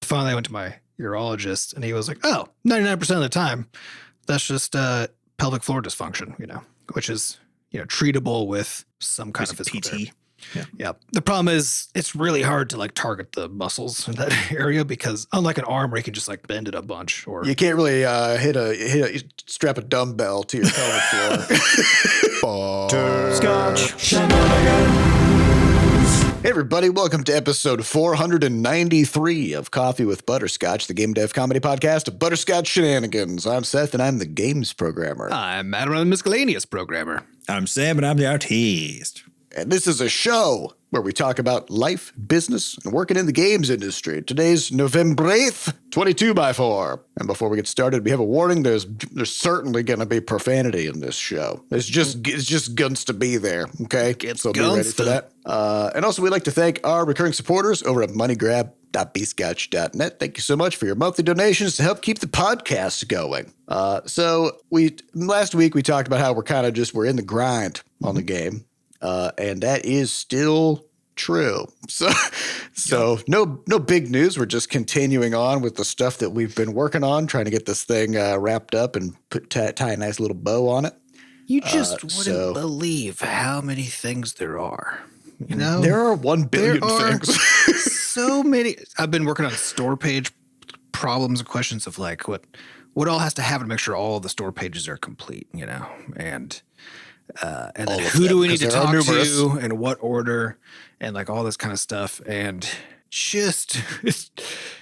finally I went to my urologist and he was like, oh, 99% of the time, that's just pelvic floor dysfunction, which is, treatable with some kind of physical therapy. Yeah. The problem is it's really hard to like target the muscles in that area because unlike an arm where you can just like bend it a bunch, or you can't really strap a dumbbell to your pelvic floor. Butterscotch. Hey everybody, welcome to episode 493 of Coffee with Butterscotch, the game dev comedy podcast of Butterscotch Shenanigans. I'm Seth and I'm the games programmer. I'm Adam, I'm the miscellaneous programmer. I'm Sam and I'm the artiste. And this is a show where we talk about life, business, and working in the games industry. Today's November 8th, 22x4. And before we get started, we have a warning. There's certainly going to be profanity in this show. It's just guns to be there, okay? So be ready for that. And also, we'd like to thank our recurring supporters over at moneygrab.bscotch.net. Thank you so much for your monthly donations to help keep the podcast going. So last week we talked about how we're in the grind on the game. And that is still true. So no big news. We're just continuing on with the stuff that we've been working on, trying to get this thing wrapped up and tie a nice little bow on it. You just wouldn't believe how many things there are. There are 1 billion things. So many. I've been working on store page problems and questions of like what all has to happen to make sure all the store pages are complete, and then who do we need to talk to and what order and like all this kind of stuff. And just, that's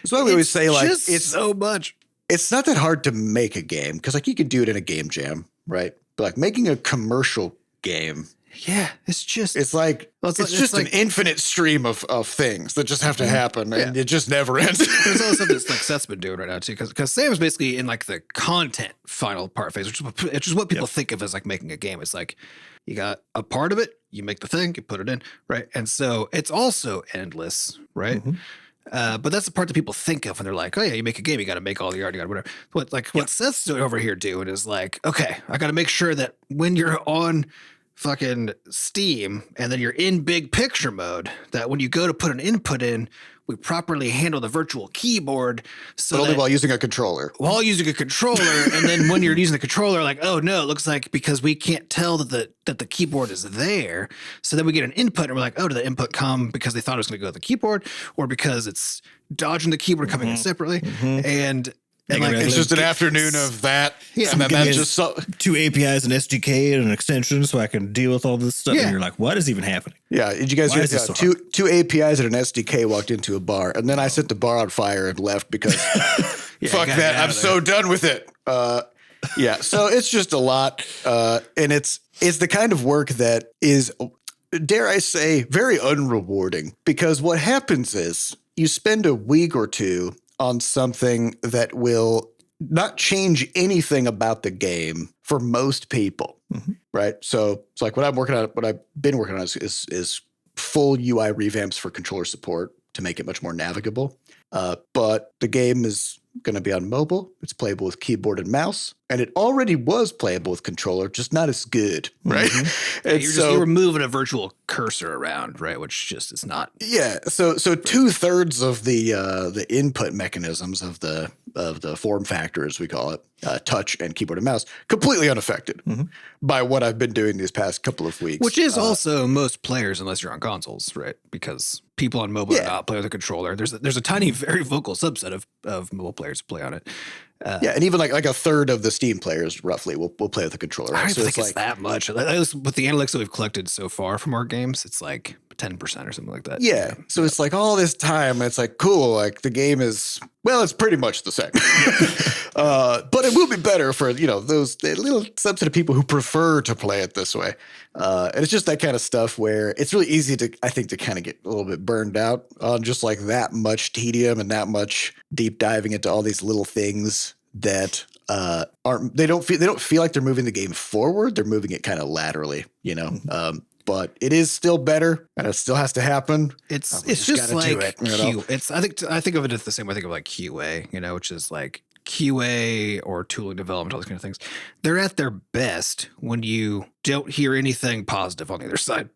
why we always say like, it's so much. It's not that hard to make a game. Cause like you could do it in a game jam, right? But like making a commercial game. Yeah. It's just an infinite stream of things that just have to happen and it just never ends. There's also something that's like Seth's been doing right now too. Cause Sam is basically in like the content final part phase, which is what people think of as like making a game. It's like you got a part of it, you make the thing, you put it in, right? And so it's also endless, right? Mm-hmm. But that's the part that people think of when they're like, oh yeah, you make a game, you got to make all the art, you got to whatever. What Seth's doing over here doing is like, okay, I got to make sure that when you're on fucking Steam and then you're in big picture mode, that when you go to put an input in, we properly handle the virtual keyboard. So but only while using a controller. While using a controller, and then when you're using the controller, like, oh no, it looks like because we can't tell that the keyboard is there. So then we get an input and we're like, oh, did the input come because they thought it was going to go to the keyboard or because it's dodging the keyboard coming in separately? And like, it's just an afternoon of that. Yeah, and then that's just two APIs, an SDK, and an extension, so I can deal with all this stuff. Yeah. And you're like, what is even happening? Yeah, did you guys hear two APIs and an SDK walked into a bar, and then I set the bar on fire and left because fuck that, I'm so done with it. So it's just a lot, and it's the kind of work that is, dare I say, very unrewarding because what happens is you spend a week or two on something that will not change anything about the game for most people, right? So it's like what I've been working on is full UI revamps for controller support to make it much more navigable. But the game is going to be on mobile. It's playable with keyboard and mouse, and it already was playable with controller, just not as good, right? And you're moving a virtual cursor around, right? Which just is not. Yeah. So 2/3 of the input mechanisms of the form factor, as we call it, touch and keyboard and mouse, completely unaffected by what I've been doing these past couple of weeks. Which is also most players, unless you're on consoles, right? Because people on mobile are not playing with a controller. There's a tiny, very vocal subset of mobile players who play on it. And even like a third of the Steam players roughly will play with a controller. I don't think it's that much. With the analytics that we've collected so far from our games, it's like 10% or something like that. Yeah. So it's like all this time, it's like, cool, like the game is, well, it's pretty much the same. But it will be better for, those little subset of people who prefer to play it this way. And it's just that kind of stuff where it's really easy to, I think, to kind of get a little bit burned out on just like that much tedium and that much deep diving into all these little things that they don't feel like they're moving the game forward. They're moving it kind of laterally, but it is still better and it still has to happen. It's just like I think of it as the same way I think of like QA, which is like QA or tooling development, all those kind of things. They're at their best when you don't hear anything positive on the other side.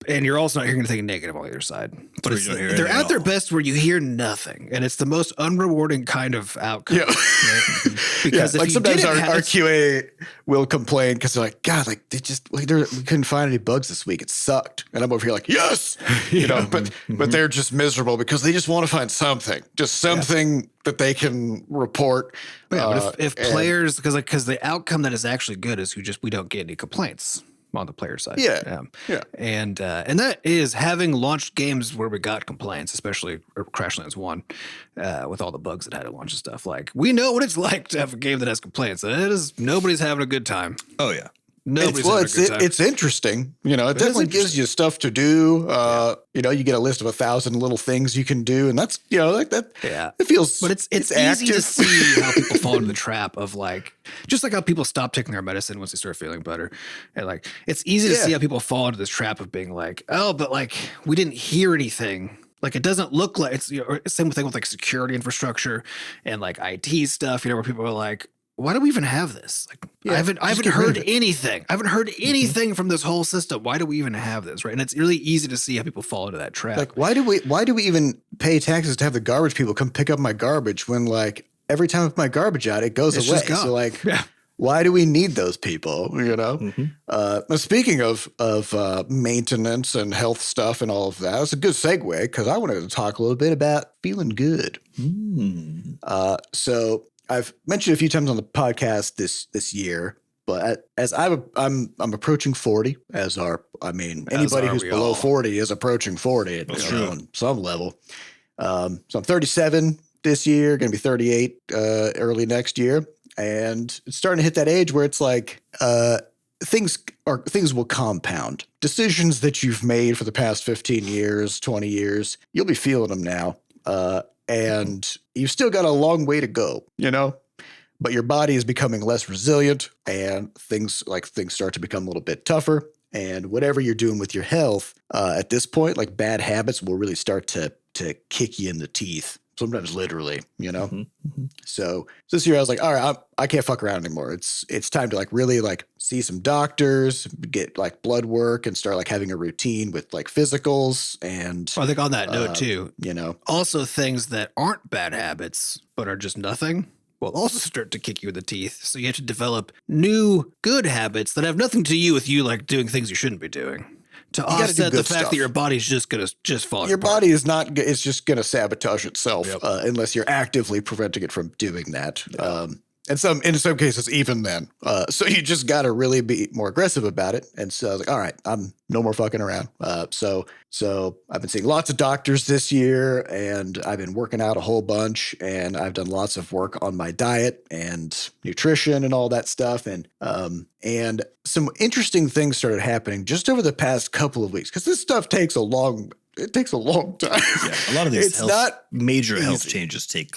And you're also not hearing anything negative on either side. But they're at their best where you hear nothing. And it's the most unrewarding kind of outcome. Yeah. Right? Because like sometimes our QA will complain because they're like, God, like we couldn't find any bugs this week. It sucked. And I'm over here like, yes, but they're just miserable because they just want to find something, just something that they can report. Yeah, but if players, because the outcome that is actually good is we don't get any complaints on the player side. Yeah. And that is having launched games where we got complaints, especially Crashlands 1, with all the bugs that had to launch and stuff. Like, we know what it's like to have a game that has complaints. Nobody's having a good time. Oh, yeah. It's interesting. It definitely gives you stuff to do. You get a list of 1,000 little things you can do, and that's like that. Yeah, it feels. But it's easy to see how people fall into the trap of just like how people stop taking their medicine once they start feeling better, and it's easy to see how people fall into this trap of being like, oh, but we didn't hear anything. It doesn't look like it's same thing with security infrastructure and IT stuff. Where people are like, why do we even have this? I haven't heard anything. I haven't heard anything from this whole system. Why do we even have this? Right. And it's really easy to see how people fall into that trap. Why do we even pay taxes to have the garbage people come pick up my garbage when every time I put my garbage out, it goes away. So why do we need those people? Speaking of maintenance and health stuff and all of that, it's a good segue because I wanted to talk a little bit about feeling good. So I've mentioned a few times on the podcast this year, but as I'm approaching 40, anybody who's below 40 is approaching 40 on some level. So I'm 37 this year, going to be 38 early next year, and it's starting to hit that age where it's things will compound. Decisions that you've made for the past 15 years, 20 years, you'll be feeling them now. And you've still got a long way to go, but your body is becoming less resilient and things start to become a little bit tougher. And whatever you're doing with your health, at this point, bad habits will really start to kick you in the teeth. Sometimes literally, So this year I was like, all right, I can't fuck around anymore. It's time to really see some doctors, get blood work, and start having a routine with physicals. And I think on that note too, also things that aren't bad habits but are just nothing will also start to kick you in the teeth. So you have to develop new good habits that have nothing to do with you doing things you shouldn't be doing. To offset the fact that your body's just going to fall apart. Your body is not, it's just going to sabotage itself unless you're actively preventing it from doing that. In some cases, even then. So you just got to really be more aggressive about it. And so I was like, all right, I'm no more fucking around. So I've been seeing lots of doctors this year, and I've been working out a whole bunch, and I've done lots of work on my diet and nutrition and all that stuff. And some interesting things started happening just over the past couple of weeks, because this stuff takes a long time. Yeah, a lot of these major health changes take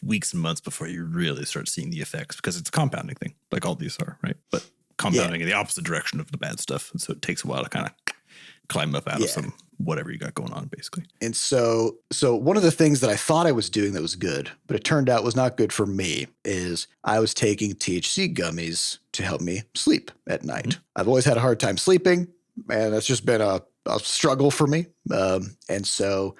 weeks and months before you really start seeing the effects, because it's a compounding thing, like all these are, right? But compounding in the opposite direction of the bad stuff. And so it takes a while to kind of climb up out of some whatever you got going on, basically. And so one of the things that I thought I was doing that was good, but it turned out was not good for me, is I was taking THC gummies to help me sleep at night. Mm-hmm. I've always had a hard time sleeping, and that's just been a struggle for me. And so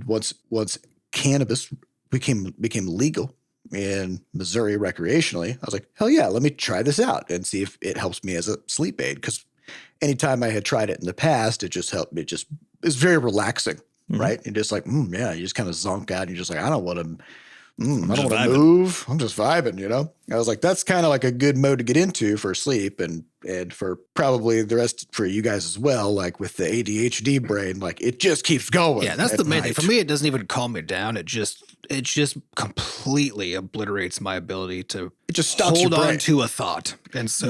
once cannabis became legal in Missouri recreationally, I was like, hell yeah, let me try this out and see if it helps me as a sleep aid. Because anytime I had tried it in the past, it just helped me. It's very relaxing, right? And just you just kind of zonk out and you're just like, I don't want to move. I'm just vibing, I was like, that's kind of a good mode to get into for sleep and for probably the rest for you guys as well. With the ADHD brain, it just keeps going. Yeah, that's the main thing. For me, it doesn't even calm me down. It just completely obliterates my ability to hold on to a thought. And so,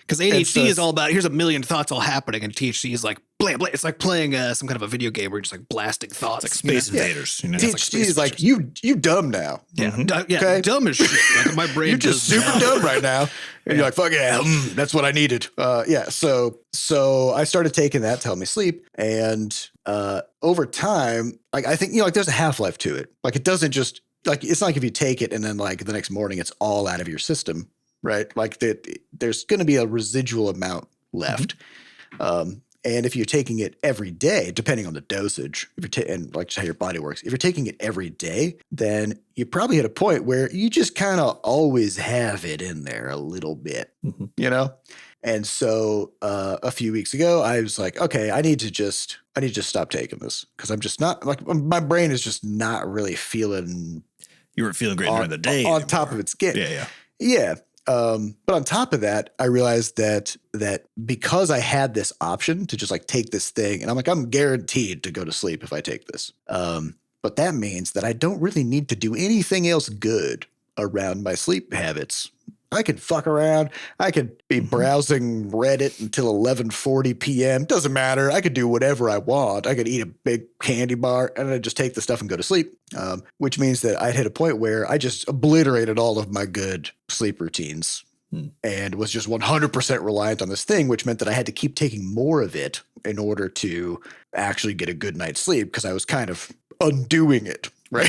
because ADHD is all about, here's a million thoughts all happening, and THC is blah, blah. It's like playing some kind of a video game where you're just blasting thoughts. It's like Space Invaders. THC is you dumb now. Yeah, okay? Dumb as shit. My brain you're just super dumb right now. And you're like, fuck yeah, that's what I needed. So I started taking that to help me sleep. And over time, I think, there's a half-life to it. It doesn't just, it's not like if you take it and then the next morning it's all out of your system, right? There's going to be a residual amount left. And if you're taking it every day, depending on the dosage, and like just how your body works, if you're taking it every day, then you probably hit a point where you just kind of always have it in there a little bit, you know? And so a few weeks ago, I was like, okay, I need to just stop taking this because I'm just not like my brain is just not really feeling. You weren't feeling great during the day on top of its skin. Yeah. But on top of that, I realized that because I had this option to just like take this thing, and I'm guaranteed to go to sleep if I take this. But that means that I don't really need to do anything else good around my sleep habits. I could fuck around. I could be browsing Reddit until 11:40 p.m. Doesn't matter. I could do whatever I want. I could eat a big candy bar and I'd just take the stuff and go to sleep, which means that I'd hit a point where I just obliterated all of my good sleep routines and was just 100% reliant on this thing, which meant that I had to keep taking more of it in order to actually get a good night's sleep because I was kind of undoing it, right?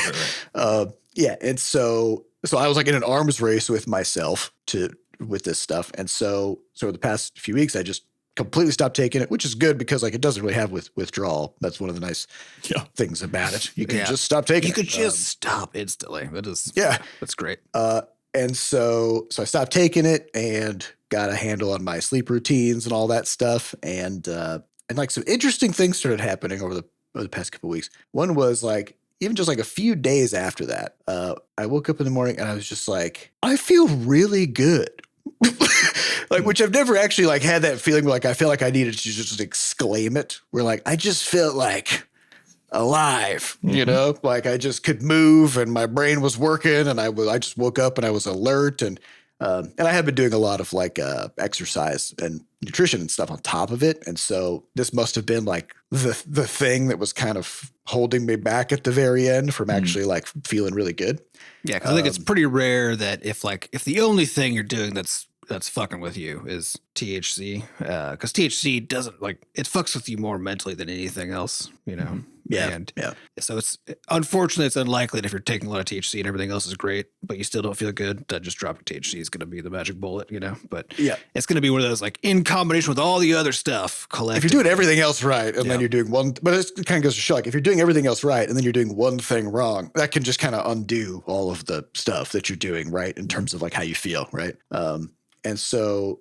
Yeah, and so I was like in an arms race with myself with this stuff. And so the past few weeks, I just completely stopped taking it, which is good because like it doesn't really have withdrawal. That's one of the nice things about it. You can just stop taking it. You could just stop instantly. That's great. And so I stopped taking it and got a handle on my sleep routines and all that stuff. And like some interesting things started happening over the past couple of weeks. One was like, even just like a few days after that, I woke up in the morning and I was just like, I feel really good. Like, which I've never actually like had that feeling where like I feel like I needed to just exclaim it. Where like I just felt like alive, you know, like I just could move and my brain was working and I just woke up and I was alert and I had been doing a lot of like exercise and nutrition and stuff on top of it. And so this must have been like the thing that was kind of holding me back at the very end from actually like feeling really good. Yeah, because I think it's pretty rare that if the only thing you're doing that's fucking with you is THC, because THC doesn't like it fucks with you more mentally than anything else, you know. So it's unfortunately it's unlikely that if you're taking a lot of THC and everything else is great, but you still don't feel good, that just dropping THC is going to be the magic bullet, you know. But it's going to be one of those like in combination with all the other stuff. If you're doing everything else right, and then you're doing one, but it kind of goes to show like if you're doing everything else right, and then you're doing one thing wrong, that can just kind of undo all of the stuff that you're doing right in terms of like how you feel, right? And so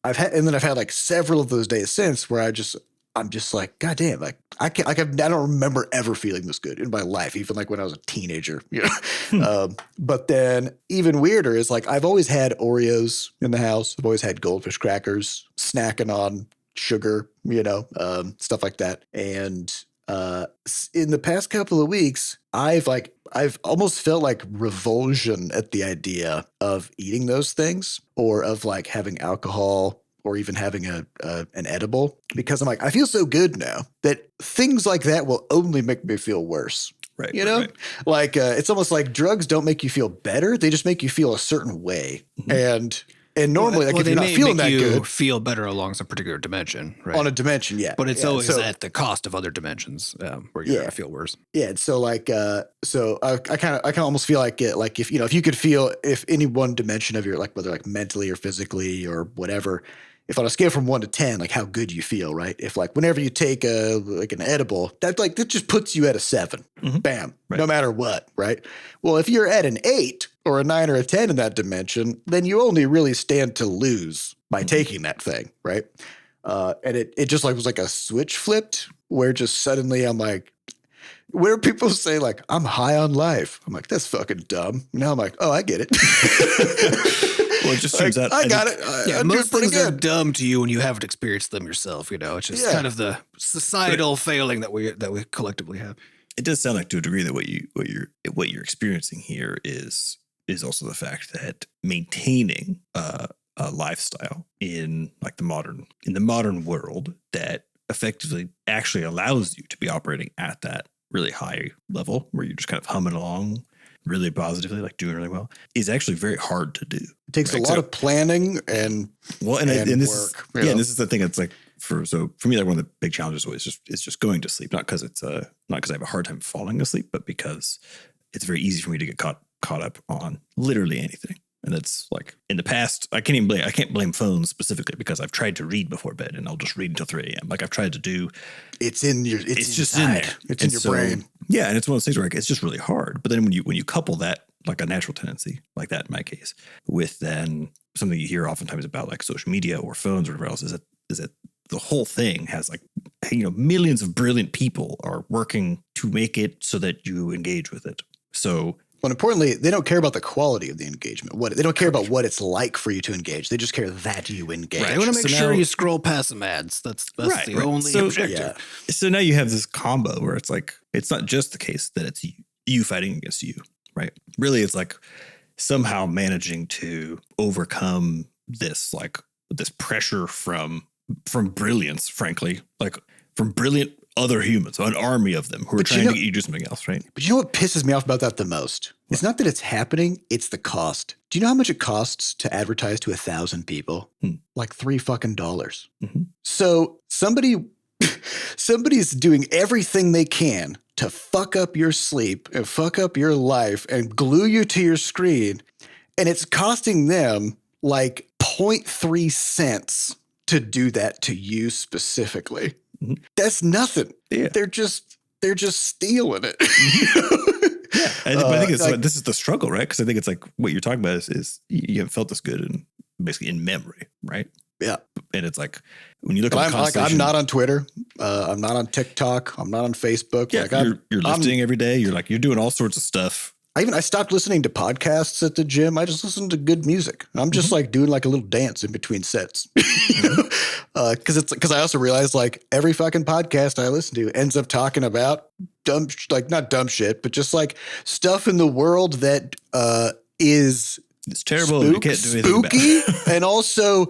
I've had like several of those days since where I'm just like, God damn, like I don't remember ever feeling this good in my life, even like when I was a teenager, you know? But then even weirder is like, I've always had Oreos in the house. I've always had Goldfish crackers, snacking on sugar, you know, stuff like that. And in the past couple of weeks, I've almost felt like revulsion at the idea of eating those things or of like having alcohol or even having an edible, because I'm like, I feel so good now that things like that will only make me feel worse. Right. You know, like it's almost like drugs don't make you feel better. They just make you feel a certain way. And normally, like if you're not feeling that good, feel better along some particular dimension, right? On a dimension, yeah. But it's always at the cost of other dimensions where you're gonna feel worse. Yeah. And so like, I kind of almost feel like if you know if you could feel if any one dimension of your like whether like mentally or physically or whatever. If on a scale from 1 to 10, like how good you feel, right? If like whenever you take like an edible, that just puts you at a 7, bam, no matter what, right? Well, if you're at an 8 or a 9 or a 10 in that dimension, then you only really stand to lose by taking that thing, right? And it just like was like a switch flipped where just suddenly I'm like, where people say like, I'm high on life. I'm like, that's fucking dumb. Now I'm like, oh, I get it. Well, it just turns out I got it. Most things are dumb to you when you haven't experienced them yourself. You know, it's just kind of the societal failing that we collectively have. It does sound like to a degree that what you're experiencing here is also the fact that maintaining a lifestyle in like the modern world that effectively actually allows you to be operating at that really high level where you're just kind of humming along really positively, like doing really well, is actually very hard to do. It takes a lot of planning and work. And this is the thing. It's like for me, like one of the big challenges is just going to sleep. Not because I have a hard time falling asleep, but because it's very easy for me to get caught up on literally anything. And it's like in the past, I can't blame phones specifically because I've tried to read before bed and I'll just read until 3 a.m. Like I've tried to do. It's just in there. It's in your brain. Yeah. And it's one of those things where it's just really hard. But then when you couple that, like a natural tendency like that in my case, with then something you hear oftentimes about like social media or phones or whatever else is that the whole thing has like, millions of brilliant people are working to make it so that you engage with it. So, well, importantly, they don't care about the quality of the engagement. They don't care about what it's like for you to engage. They just care that you engage. Right. They want to make sure you scroll past some ads. That's the only objective. Yeah. So now you have this combo where it's like, it's not just the case that it's you fighting against you, right? Really, it's like somehow managing to overcome this pressure from brilliance, frankly, like from brilliant other humans, an army of them who are trying to get you to do something else, right? But you know what pisses me off about that the most? What? It's not that it's happening, it's the cost. Do you know how much it costs to advertise to 1,000 people? Like $3 fucking. Mm-hmm. So somebody's doing everything they can to fuck up your sleep and fuck up your life and glue you to your screen, and it's costing them like 0.3 cents to do that to you specifically. Mm-hmm. That's nothing. Yeah. They're just stealing it. Yeah. I think this is the struggle, right? Because I think it's like what you're talking about is you haven't felt this good and basically in memory, right? Yeah. And it's like when you look at the constellation, I'm not on Twitter. I'm not on TikTok. I'm not on Facebook. Yeah, you're lifting every day. You're doing all sorts of stuff. I stopped listening to podcasts at the gym. I just listen to good music. I'm just like doing like a little dance in between sets. Because I also realized like every fucking podcast I listen to ends up talking about not dumb shit, but just like stuff in the world that is it's terrible. You can't do anything spooky about it. And also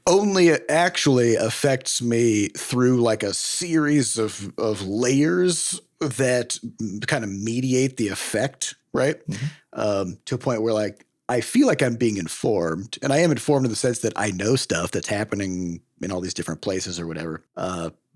only actually affects me through like a series of layers that kind of mediate the effect, right? Mm-hmm. To a point where like I feel like I'm being informed, and I am informed in the sense that I know stuff that's happening in all these different places or whatever.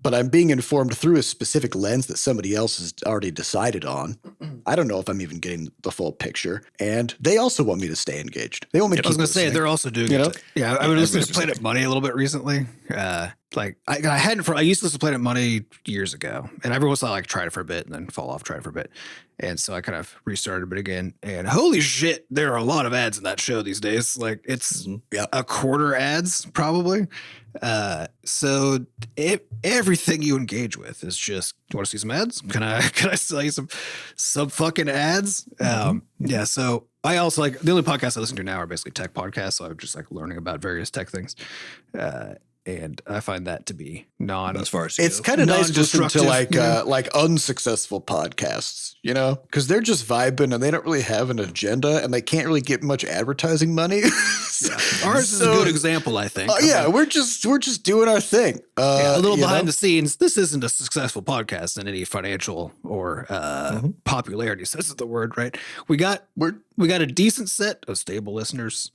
But I'm being informed through a specific lens that somebody else has already decided on. I don't know if I'm even getting the full picture. And they also want me to stay engaged. They want me to keep I was going to say, they're also doing it. Yeah, I've been listening to Planet Money a little bit recently. I used to listen to Planet Money years ago. And every once in a while, I try it for a bit and then fall off, try it for a bit. And so I kind of restarted it again. And holy shit, there are a lot of ads in that show these days. Like it's a quarter ads probably. So everything you engage with is just, you want to see some ads? Can I sell you some fucking ads? Yeah. So I also like the only podcasts I listen to now are basically tech podcasts. So I'm just like learning about various tech things. And I find that to be as far as it's kind of nice to listen to like unsuccessful podcasts, because they're just vibing and they don't really have an agenda and they can't really get much advertising money. Ours is a good example, I think. We're just doing our thing. A little behind the scenes. This isn't a successful podcast in any financial or popularity sense of the word, right? We got a decent set of stable listeners.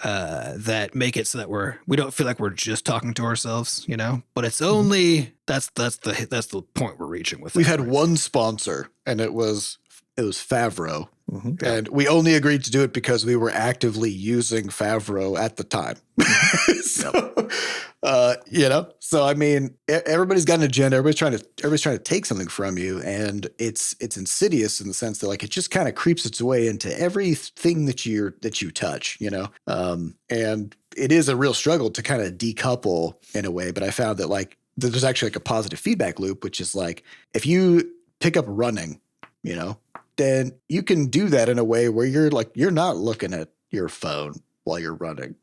That make it so that we don't feel like we're just talking to ourselves, but it's only that's the point we're reaching with. We've had one sponsor and it was Favreau. Mm-hmm. And we only agreed to do it because we were actively using Favreau at the time. So I mean, everybody's got an agenda. Everybody's trying to take something from you, and it's insidious in the sense that like it just kind of creeps its way into everything that you touch, and it is a real struggle to kind of decouple in a way. But I found that like there's actually like a positive feedback loop, which is like if you pick up running, then you can do that in a way where you're not looking at your phone while you're running,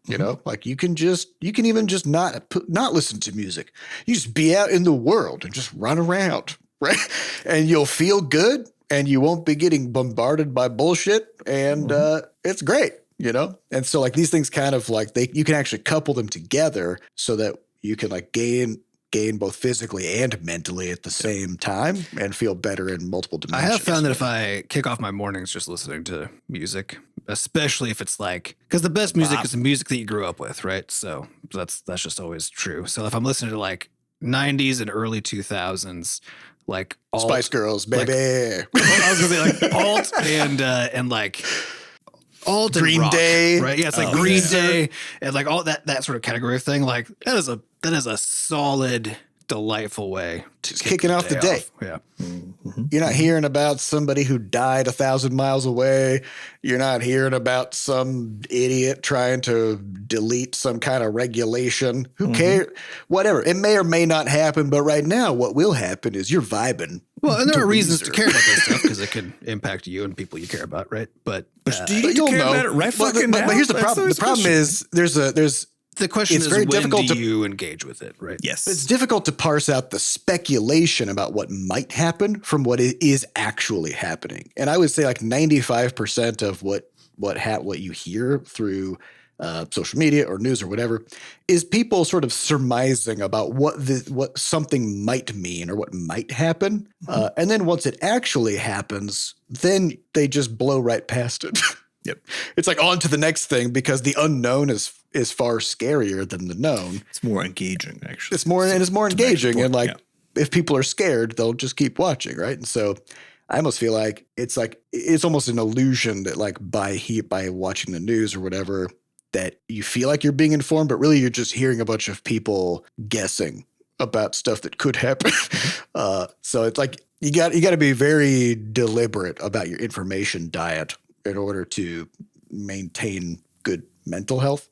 like you can even just not listen to music. You just be out in the world and just run around, right? And you'll feel good and you won't be getting bombarded by bullshit. And it's great, And so like these things kind of like you can actually couple them together so that you can like gain both physically and mentally at the same time and feel better in multiple dimensions. I have found that if I kick off my mornings just listening to music, especially if it's like, because the best music is the music that you grew up with, right? So that's just always true. So if I'm listening to like 90s and early 2000s, like Spice Girls, baby. I was gonna say like alt and like alt Green and rock, Day, right? Yeah, it's like Green Day and like all that sort of category of thing. Like that is a solid, delightful way to kicking off the day. Yeah. Mm-hmm. You're not hearing about somebody who died 1,000 miles away. You're not hearing about some idiot trying to delete some kind of regulation. Who cares? Whatever. It may or may not happen, but right now what will happen is you're vibing. Well, and there are reasons to care about this stuff because it can impact you and people you care about, right? But do you care about it right fucking now? But here's the problem. The problem is there's the question is very difficult do you engage with it, right? Yes. It's difficult to parse out the speculation about what might happen from what is actually happening. And I would say like 95% of what you hear through social media or news or whatever is people sort of surmising about what something might mean or what might happen. And then once it actually happens, then they just blow right past it. Yep. It's like on to the next thing because the unknown is far scarier than the known. It's more engaging, actually. It's more engaging. And like, if people are scared, they'll just keep watching. Right. And so I almost feel like it's almost an illusion that like by watching the news or whatever, that you feel like you're being informed, but really you're just hearing a bunch of people guessing about stuff that could happen. So it's like, you got to be very deliberate about your information diet in order to maintain good mental health.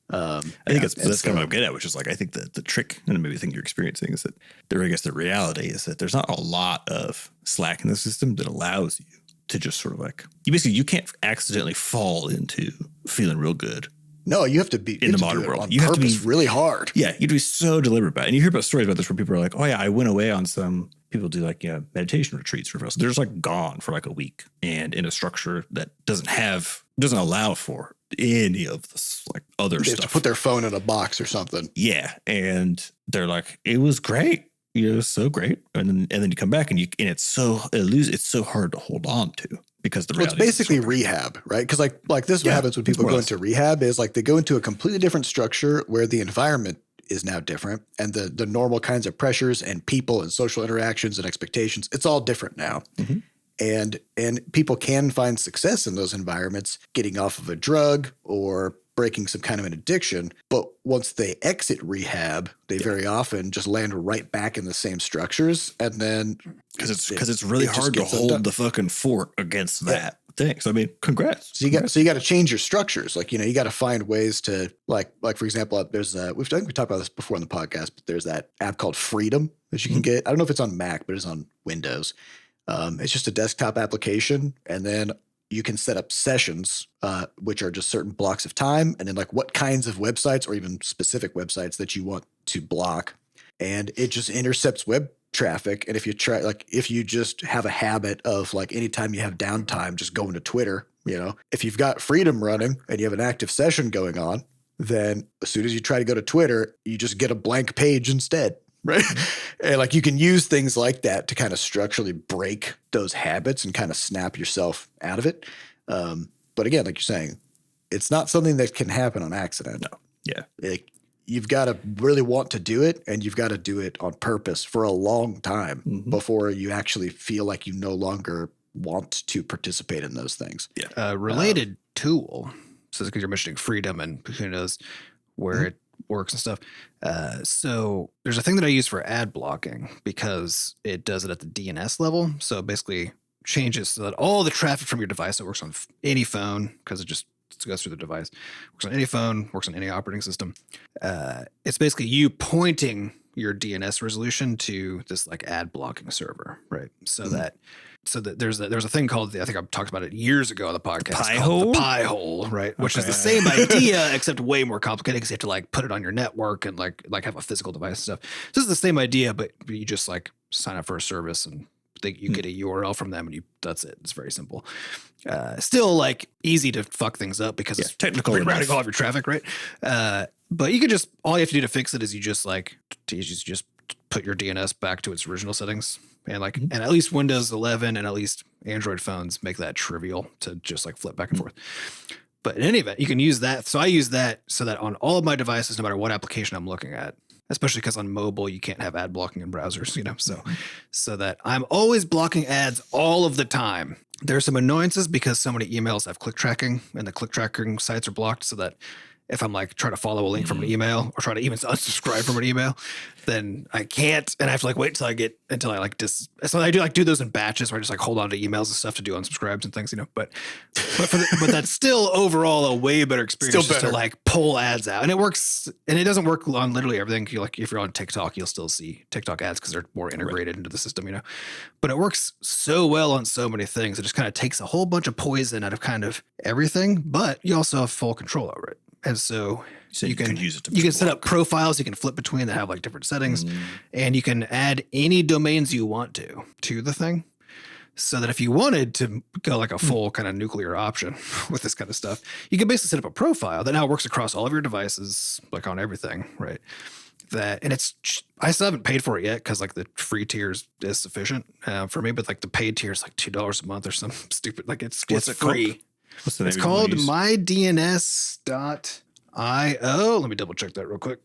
I think that's kind of what I'm getting at, which is like, I think that the trick, and maybe the thing you're experiencing is that the reality is that there's not a lot of slack in the system that allows you to just sort of like, you can't accidentally fall into feeling real good. No, you have to be in the modern world. You have to be really hard. Yeah. You have to be so deliberate about it. And you hear about stories about this where people are like, oh yeah, I went away on some, people do like, meditation retreats for us. They're just like gone for like a week and in a structure that doesn't allow for any of this like other stuff. Have to put their phone in a box or something. Yeah. And they're like, it was great. It was so great. And then you come back and it's so hard to hold on to because the reality it's basically rehab, right? Because like this is what happens when people go into rehab is like they go into a completely different structure where the environment is now different and the normal kinds of pressures and people and social interactions and expectations, it's all different now. Mm-hmm. And people can find success in those environments, getting off of a drug or breaking some kind of an addiction. But once they exit rehab, they very often just land right back in the same structures. And then because it's really hard to hold the fucking fort against that thing. So I mean, congrats. So you got to change your structures. Like, you got to find ways to like for example, there's we talked about this before on the podcast, but there's that app called Freedom that you can get. I don't know if it's on Mac, but it's on Windows. It's just a desktop application, and then you can set up sessions, which are just certain blocks of time, and then like what kinds of websites or even specific websites that you want to block. And it just intercepts web traffic. And if you just have a habit of like anytime you have downtime, just going to Twitter, if you've got Freedom running and you have an active session going on, then as soon as you try to go to Twitter, you just get a blank page instead. Right. And like you can use things like that to kind of structurally break those habits and kind of snap yourself out of it. But again, like you're saying, it's not something that can happen on accident. No. Yeah. Like, you've got to really want to do it, and you've got to do it on purpose for a long time before you actually feel like you no longer want to participate in those things. Yeah. Related tool. So because you're mentioning Freedom and who knows where it works and stuff. So there's a thing that I use for ad blocking because it does it at the DNS level. So it basically changes so that all the traffic from your device that works on any phone, because it just goes through the device, works on any phone, works on any operating system. It's basically you pointing your DNS resolution to this like ad blocking server, right? So that there's a thing called I think I've talked about it years ago on the podcast. The pie hole, right? Which is the same idea except way more complicated because you have to like put it on your network and like have a physical device and stuff. So this is the same idea, but you just like sign up for a service and you get a URL from them and that's it. It's very simple. Still like easy to fuck things up because it's technical routing all of your traffic, right? But you could just all you have to do to fix it is you just put your DNS back to its original settings. And like, and at least Windows 11 and at least Android phones make that trivial to just like flip back and forth. But in any event, you can use that. So I use that so that on all of my devices, no matter what application I'm looking at, especially because on mobile, you can't have ad blocking in browsers, so that I'm always blocking ads all of the time. There's some annoyances because so many emails have click tracking, and the click tracking sites are blocked, so that if I'm like trying to follow a link from an email or try to even unsubscribe from an email, then I can't, and I have to like wait until I like so I do those in batches where I just like hold on to emails and stuff to do unsubscribes and things, but that's still overall a way better experience just to like pull ads out, and it works, and it doesn't work on literally everything. Like if you're on TikTok, you'll still see TikTok ads because they're more integrated into the system, but it works so well on so many things. It just kind of takes a whole bunch of poison out of kind of everything, but you also have full control over it. And so you can use it. You can set up profiles. You can flip between that have like different settings, and you can add any domains you want to the thing. So that if you wanted to go like a full kind of nuclear option with this kind of stuff, you can basically set up a profile that now works across all of your devices, like on everything, right? And I still haven't paid for it yet because like the free tier is sufficient for me, but like the paid tier is like $2 a month or some stupid, like it's free. What's the name? It's called mydns.io. Let me double check that real quick.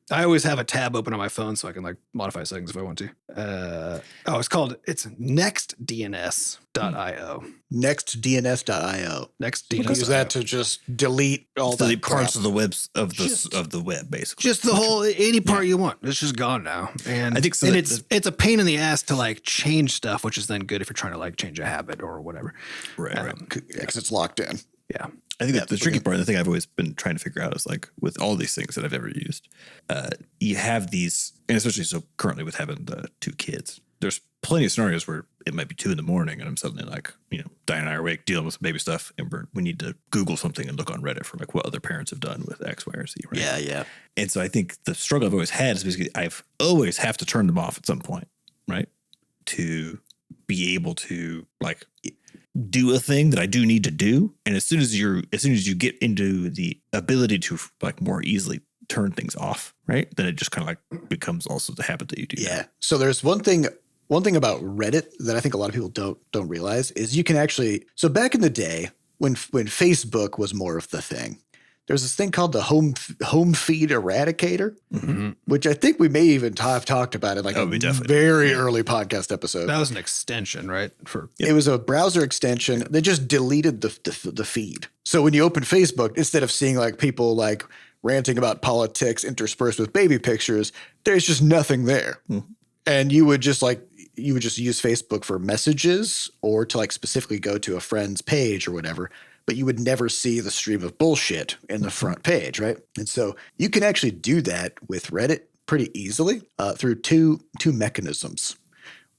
I always have a tab open on my phone so I can like modify settings if I want to. It's nextdns.io. Nextdns.io. Nextdns. You can use that to just delete all the parts of the web, basically. Just the whole any part you want. It's just gone now, and I think so. And it's a pain in the ass to like change stuff, which is then good if you're trying to like change a habit or whatever. Right. Because it's locked in. Yeah. I think the tricky part, and the thing I've always been trying to figure out is like with all these things that I've ever used, you have these, and especially so currently with having the 2 kids, there's plenty of scenarios where it might be 2 a.m. and I'm suddenly like, Diane and I are awake dealing with some baby stuff, and we need to Google something and look on Reddit for like what other parents have done with X, Y, or Z. Right? Yeah. And so I think the struggle I've always had is basically I've always have to turn them off at some point, right? To be able to like do a thing that I do need to do. And as soon as you get into the ability to like more easily turn things off, right? Then it just kind of like becomes also the habit that you do. Yeah. So there's one thing about Reddit that I think a lot of people don't realize is you can actually, so back in the day when Facebook was more of the thing, there's this thing called the home feed eradicator, which I think we may even have talked about in like a very early podcast episode. That was an extension, right? It was a browser extension. They just deleted the feed. So when you open Facebook, instead of seeing like people like ranting about politics interspersed with baby pictures, there's just nothing there. And you would just use Facebook for messages or to like specifically go to a friend's page or whatever. But you would never see the stream of bullshit in the front page, right? And so you can actually do that with Reddit pretty easily through two mechanisms.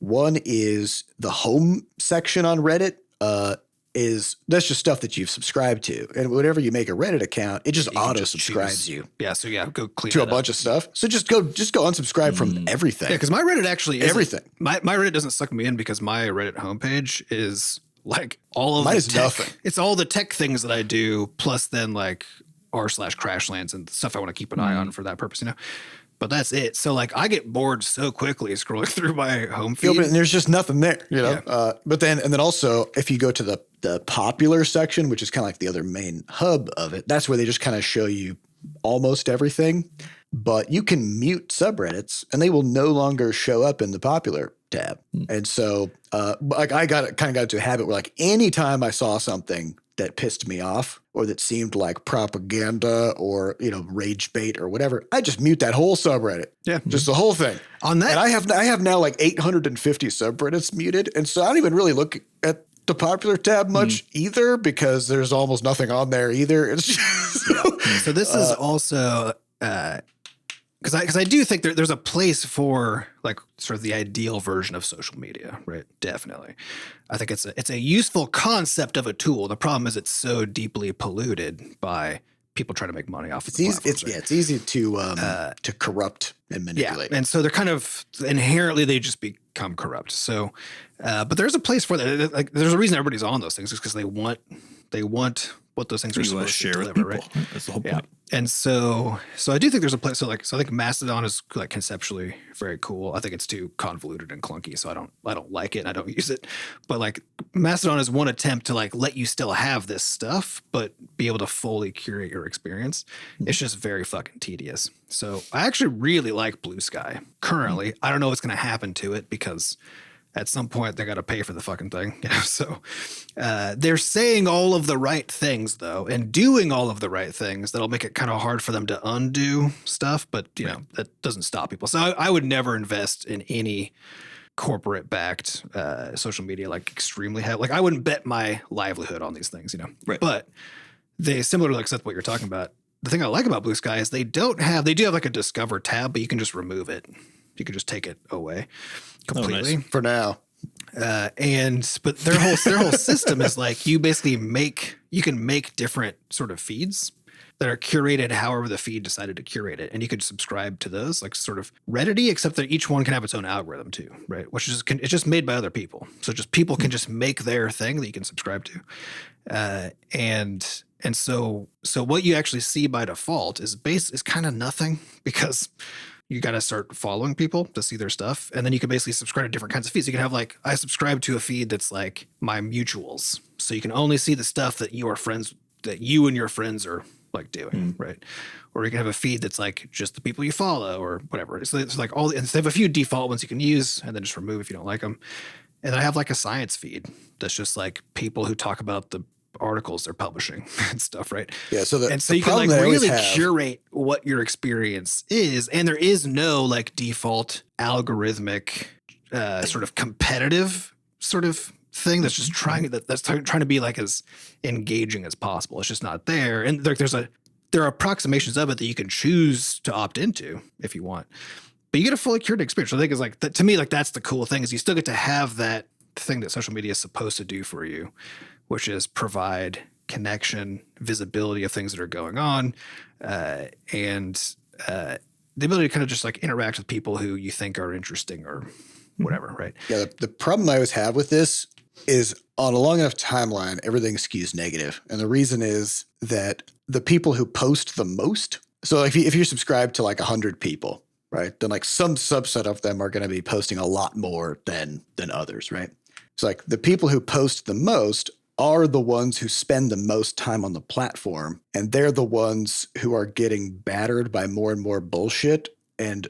One is the home section on Reddit that's just stuff that you've subscribed to. And whenever you make a Reddit account, it just auto-subscribes you. Yeah, so go clean to a bunch of stuff. So just go unsubscribe from everything. Yeah, because my Reddit actually is everything. My Reddit doesn't suck me in because my Reddit homepage is like all of mine the is tech. Nothing. It's all the tech things that I do, plus then like r/Crashlands and stuff I want to keep an eye on for that purpose, But that's it. So like I get bored so quickly scrolling through my home feed. And there's just nothing there, Yeah. But then also if you go to the popular section, which is kind of like the other main hub of it, that's where they just kind of show you almost everything. But you can mute subreddits and they will no longer show up in the popular tab. And so like I got into a habit where like anytime I saw something that pissed me off or that seemed like propaganda or, rage bait or whatever, I just mute that whole subreddit. Yeah. Just the whole thing. On that. And I have now like 850 subreddits muted. And so I don't even really look at the popular tab much either because there's almost nothing on there either. It's just So this is also because I do think there's a place for like sort of the ideal version of social media, right? Definitely. I think it's a useful concept of a tool. The problem is it's so deeply polluted by people trying to make money off of it. It's easy to corrupt and manipulate. Yeah, and so they're kind of inherently they just become corrupt. So, but there's a place for that. Like, there's a reason everybody's on those things is because they want what those things are supposed to deliver, right? That's the whole point. And so I do think there's a place. So I think Mastodon is like conceptually very cool. I think it's too convoluted and clunky, so I don't like it and I don't use it. But like Mastodon is one attempt to like let you still have this stuff, but be able to fully curate your experience. It's just very fucking tedious. So I actually really like Blue Sky currently. I don't know what's going to happen to it because at some point they got to pay for the fucking thing. So they're saying all of the right things though, and doing all of the right things that'll make it kind of hard for them to undo stuff. But you know, that doesn't stop people. So I would never invest in any corporate backed social media, like extremely heavy. Like I wouldn't bet my livelihood on these things, Right. But they, similar to like Seth, what you're talking about, the thing I like about Blue Sky is they do have like a discover tab, but you can just remove it. You can just take it away completely. Nice. For now. But their whole system is like you can make different sort of feeds that are curated however the feed decided to curate it. And you could subscribe to those, like sort of Reddit-y, except that each one can have its own algorithm too, right? Which is it's just made by other people. So just people can just make their thing that you can subscribe to. And so what you actually see by default is kind of nothing, because you got to start following people to see their stuff. And then you can basically subscribe to different kinds of feeds. You can have like, I subscribe to a feed that's like my mutuals. So you can only see the stuff that you and your friends are like doing, right? Or you can have a feed that's like just the people you follow or whatever. It's like and they have a few default ones you can use and then just remove if you don't like them. And then I have like a science feed that's just like people who talk about the articles they're publishing and stuff, right? Yeah. So you can like really curate what your experience is, and there is no like default algorithmic sort of competitive sort of thing that's just trying to be like as engaging as possible. It's just not there, and there are approximations of it that you can choose to opt into if you want, but you get a fully curated experience. So I think is like that, to me, like that's the cool thing, is you still get to have that thing that social media is supposed to do for you, which is provide connection, visibility of things that are going on, and the ability to kind of just like interact with people who you think are interesting or whatever, right? Yeah, the problem I always have with this is on a long enough timeline, everything skews negative. And the reason is that the people who post the most, so if you're subscribed to like 100 people, right, then like some subset of them are going to be posting a lot more than others, right? So like the people who post the most are the ones who spend the most time on the platform, and they're the ones who are getting battered by more and more bullshit and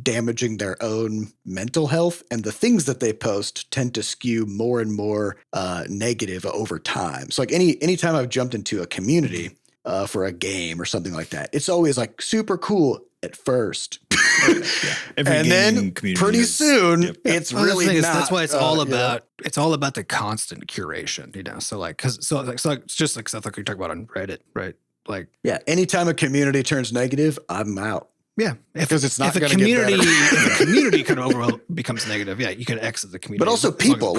damaging their own mental health. And the things that they post tend to skew more and more negative over time. So like anytime I've jumped into a community for a game or something like that, it's always like super cool at first. And then pretty soon it's really not. That's why it's all about it's all about the constant curation, So like so it's just like stuff like we talk about on Reddit, right? Like anytime a community turns negative, I'm out. Yeah, because it's not going to get better. If the community kind of becomes negative, you can exit the community. But also people,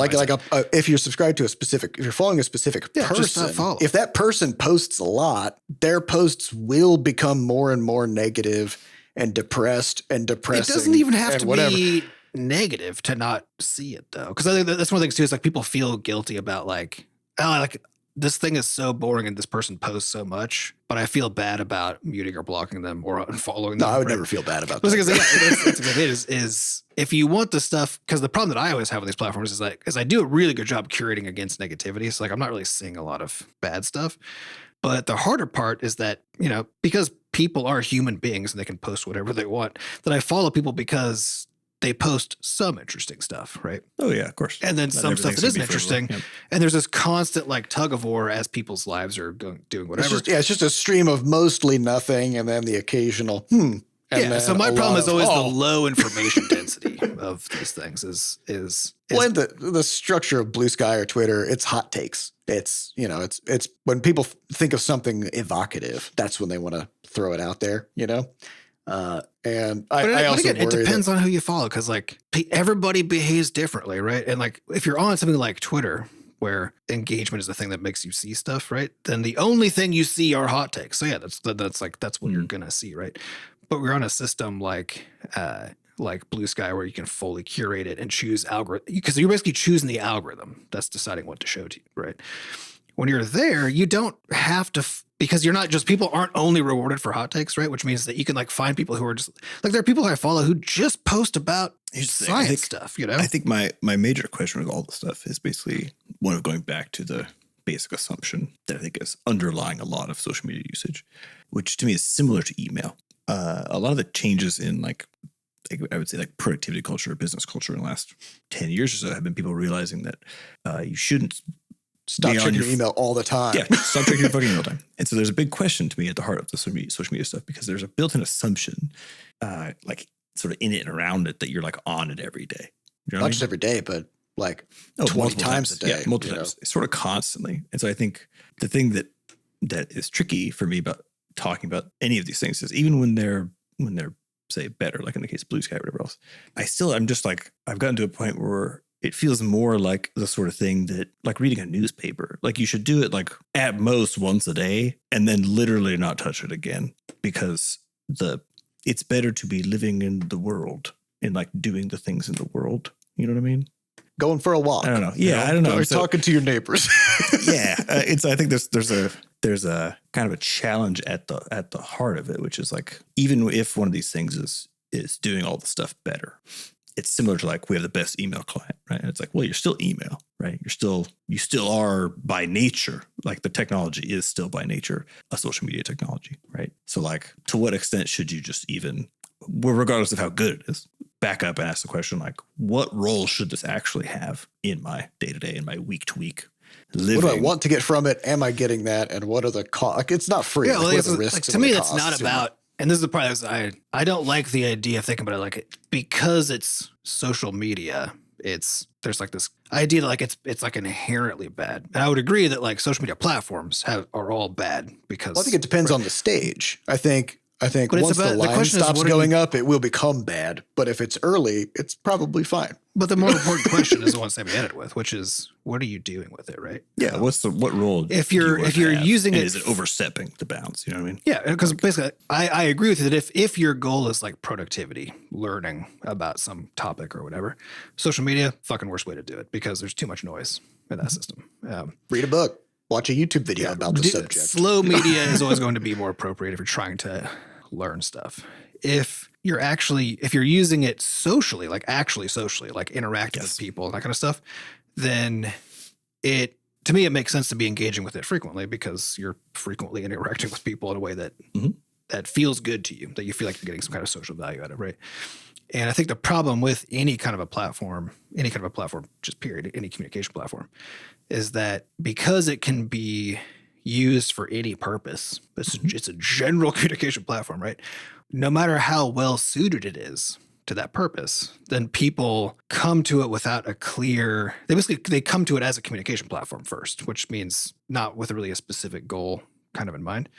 if you're subscribed to if you're following a specific person, if that person posts a lot, their posts will become more and more negative and depressing. It doesn't even have to be negative to not see it, though, because I think that's one of the things too. Is like people feel guilty about like this thing is so boring and this person posts so much, but I feel bad about muting or blocking them or unfollowing them. No, I would never feel bad about that. Because that's exactly it. Is if you want the stuff, because the problem that I always have with these platforms is I do a really good job curating against negativity. So like I'm not really seeing a lot of bad stuff. But the harder part is that, because people are human beings and they can post whatever they want, that I follow people because they post some interesting stuff, right? Oh yeah, of course. And then some stuff that isn't interesting. Yep. And there's this constant like tug of war as people's lives are doing whatever. It's just a stream of mostly nothing and then the occasional so my problem is always the low information density of these things is the structure of Blue Sky or Twitter, it's hot takes. It's it's when people think of something evocative, that's when they want to throw it out there, And I also it depends on who you follow, because like everybody behaves differently, right? And like if you're on something like Twitter, where engagement is the thing that makes you see stuff, right? Then the only thing you see are hot takes. So that's what you're gonna see, right? But we're on a system like Blue Sky where you can fully curate it and choose algorithm, because you're basically choosing the algorithm that's deciding what to show to you, right? When you're there, you don't have to, because you're not just, people aren't only rewarded for hot takes, right? Which means that you can like find people who are just like, there are people I follow who just post about science stuff, I think my major question with all this stuff is basically one of going back to the basic assumption that I think is underlying a lot of social media usage, which to me is similar to email. A lot of the changes in like I would say like productivity culture or business culture in the last 10 years or so have been people realizing that you shouldn't stop checking your email all the time. Yeah, stop checking your fucking email all the time. And so there's a big question to me at the heart of the social media stuff, because there's a built-in assumption, like sort of in it and around it, that you're like on it every day. You know Not just every day, but like 20 times a day. Yeah, multiple times. Sort of constantly. And so I think the thing that is tricky for me about talking about any of these things is even when they're say better, like in the case of Blue Sky or whatever else, I'm just like, I've gotten to a point where it feels more like the sort of thing that, like reading a newspaper, like you should do it like at most once a day and then literally not touch it again, because it's better to be living in the world and like doing the things in the world. You know what I mean? Going for a walk. I don't know. Yeah, I don't know. Or talking to your neighbors. Yeah, I think there's a kind of a challenge at the heart of it, which is like, even if one of these things is doing all the stuff better, it's similar to like we have the best email client, right? And it's like, well, you're still email, right? You still are by nature, like the technology is still by nature a social media technology, right? So like, to what extent should you just even, regardless of how good it is, back up and ask the question, like, what role should this actually have in my day-to-day, in my week-to-week living? What do I want to get from it? Am I getting that? And what are the costs? Like, it's not free. Yeah, well, what are the risks? Like, to me, that's not about, and this is the part that I don't like the idea of thinking about it like, because it's social media, there's like this idea that like it's like inherently bad. And I would agree that like social media platforms are all bad because I think it depends on the stage. I think But once the line stops going up, it will become bad. But if it's early, it's probably fine. But the more important question is the one Sammy ended with, which is, what are you doing with it, right? Yeah, what role? If you're using it, is it overstepping the bounds? You know what I mean? Yeah, because basically, I agree with you that if your goal is like productivity, learning about some topic or whatever, social media, fucking worst way to do it, because there's too much noise in that system. Read a book. Watch a YouTube video about the subject. Slow media is always going to be more appropriate if you're trying to learn stuff. If you're using it socially, like actually socially, like interacting with people and that kind of stuff, then to me, it makes sense to be engaging with it frequently, because you're frequently interacting with people in a way that that feels good to you, that you feel like you're getting some kind of social value out of, right? And I think the problem with any kind of a platform, just period, any communication platform, is that because it can be used for any purpose, it's a general communication platform, right? No matter how well suited it is to that purpose, then people come to it without they come to it as a communication platform first, which means not with really a specific goal kind of in mind.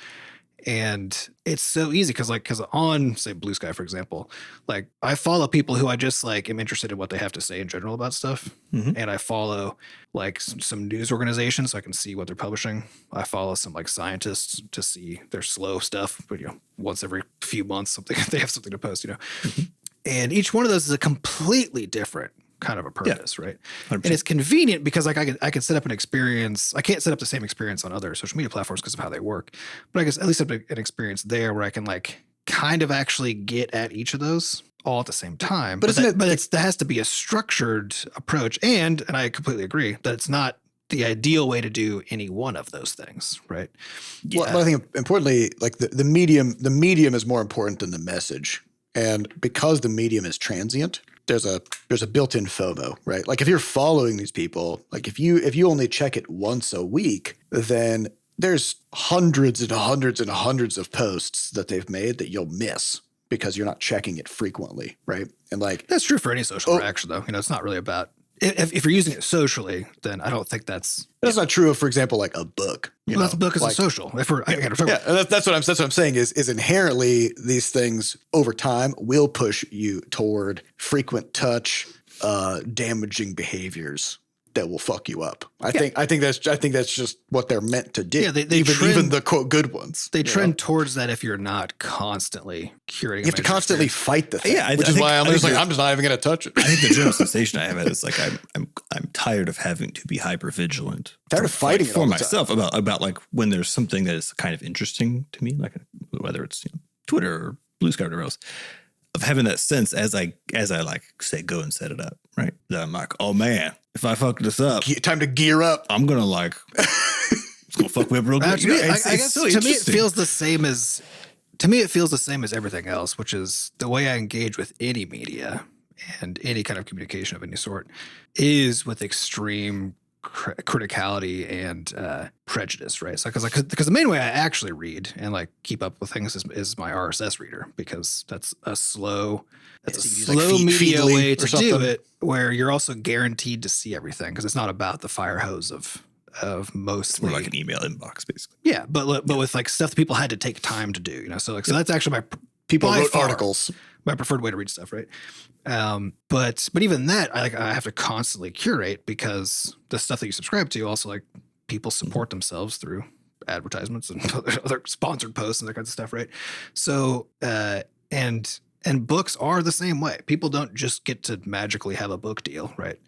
And it's so easy because on, say, Blue Sky, for example, like I follow people who I just like am interested in what they have to say in general about stuff. And I follow like some news organizations so I can see what they're publishing. I follow some like scientists to see their slow stuff, but once every few months they have something to post, And each one of those is a completely different kind of a purpose, right? 100%. And it's convenient because like I can set up an experience. I can't set up the same experience on other social media platforms because of how they work, but I guess at least have an experience there where I can like kind of actually get at each of those all at the same time. But there has to be a structured approach, and I completely agree that it's not the ideal way to do any one of those things, right? Yeah. Well, but I think importantly, like the medium is more important than the message, and because the medium is transient, there's a built-in FOMO, right? Like if you're following these people, like if you only check it once a week, then there's hundreds and hundreds and hundreds of posts that they've made that you'll miss because you're not checking it frequently, right? And like that's true for any social interaction, though. It's not really about if you're using it socially, then I don't think that's not true of, for example, like a book. That's a book is a social. That's what I'm saying is inherently these things over time will push you toward frequent touch, damaging behaviors that will fuck you up. I think that's just what they're meant to do. Yeah, even the quote good ones. They trend towards that if you're not constantly curating. You have to constantly fight the thing. Yeah, which is why I'm just not even going to touch it. I think the general sensation I have is like I'm tired of having to be hyper vigilant. Tired of fighting for myself about like when there's something that is kind of interesting to me, like whether it's Twitter or Blue Sky or whatever else. Of having that sense as I like say go and set it up, right? That I'm like, oh man, if I fuck this up, time to gear up. I'm gonna like it's gonna fuck me up real good. I guess to me it feels the same as to me, it feels the same as everything else, which is the way I engage with any media and any kind of communication of any sort is with extreme criticality and prejudice, right? So because the main way I actually read and like keep up with things is my RSS reader, because that's a slow media way to do it, where you're also guaranteed to see everything because it's not about the fire hose of mostly more like an email inbox, basically. Yeah, but with like stuff that people had to take time to do, you know. So that's actually people wrote articles. My preferred way to read stuff, right? But even that, I have to constantly curate, because the stuff that you subscribe to also, like, people support themselves through advertisements and other sponsored posts and that kind of stuff, right? So and books are the same way. People don't just get to magically have a book deal, right?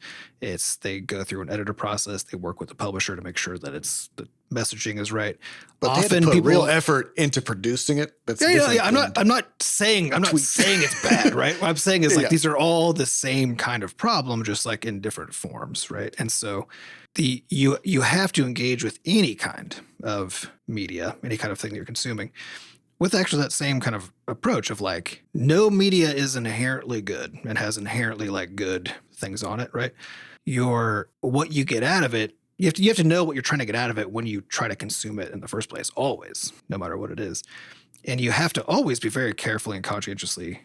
They go through an editor process. They work with the publisher to make sure that the messaging is right. But often they have to put real effort into producing it. That's yeah. I'm not saying it's bad, right? What I'm saying is these are all the same kind of problem, just like in different forms, right? And so you have to engage with any kind of media, any kind of thing that you're consuming, with actually that same kind of approach of like, no media is inherently good and has inherently like good things on it, right? What you get out of it, you have to know what you're trying to get out of it when you try to consume it in the first place, always, no matter what it is. And you have to always be very carefully and conscientiously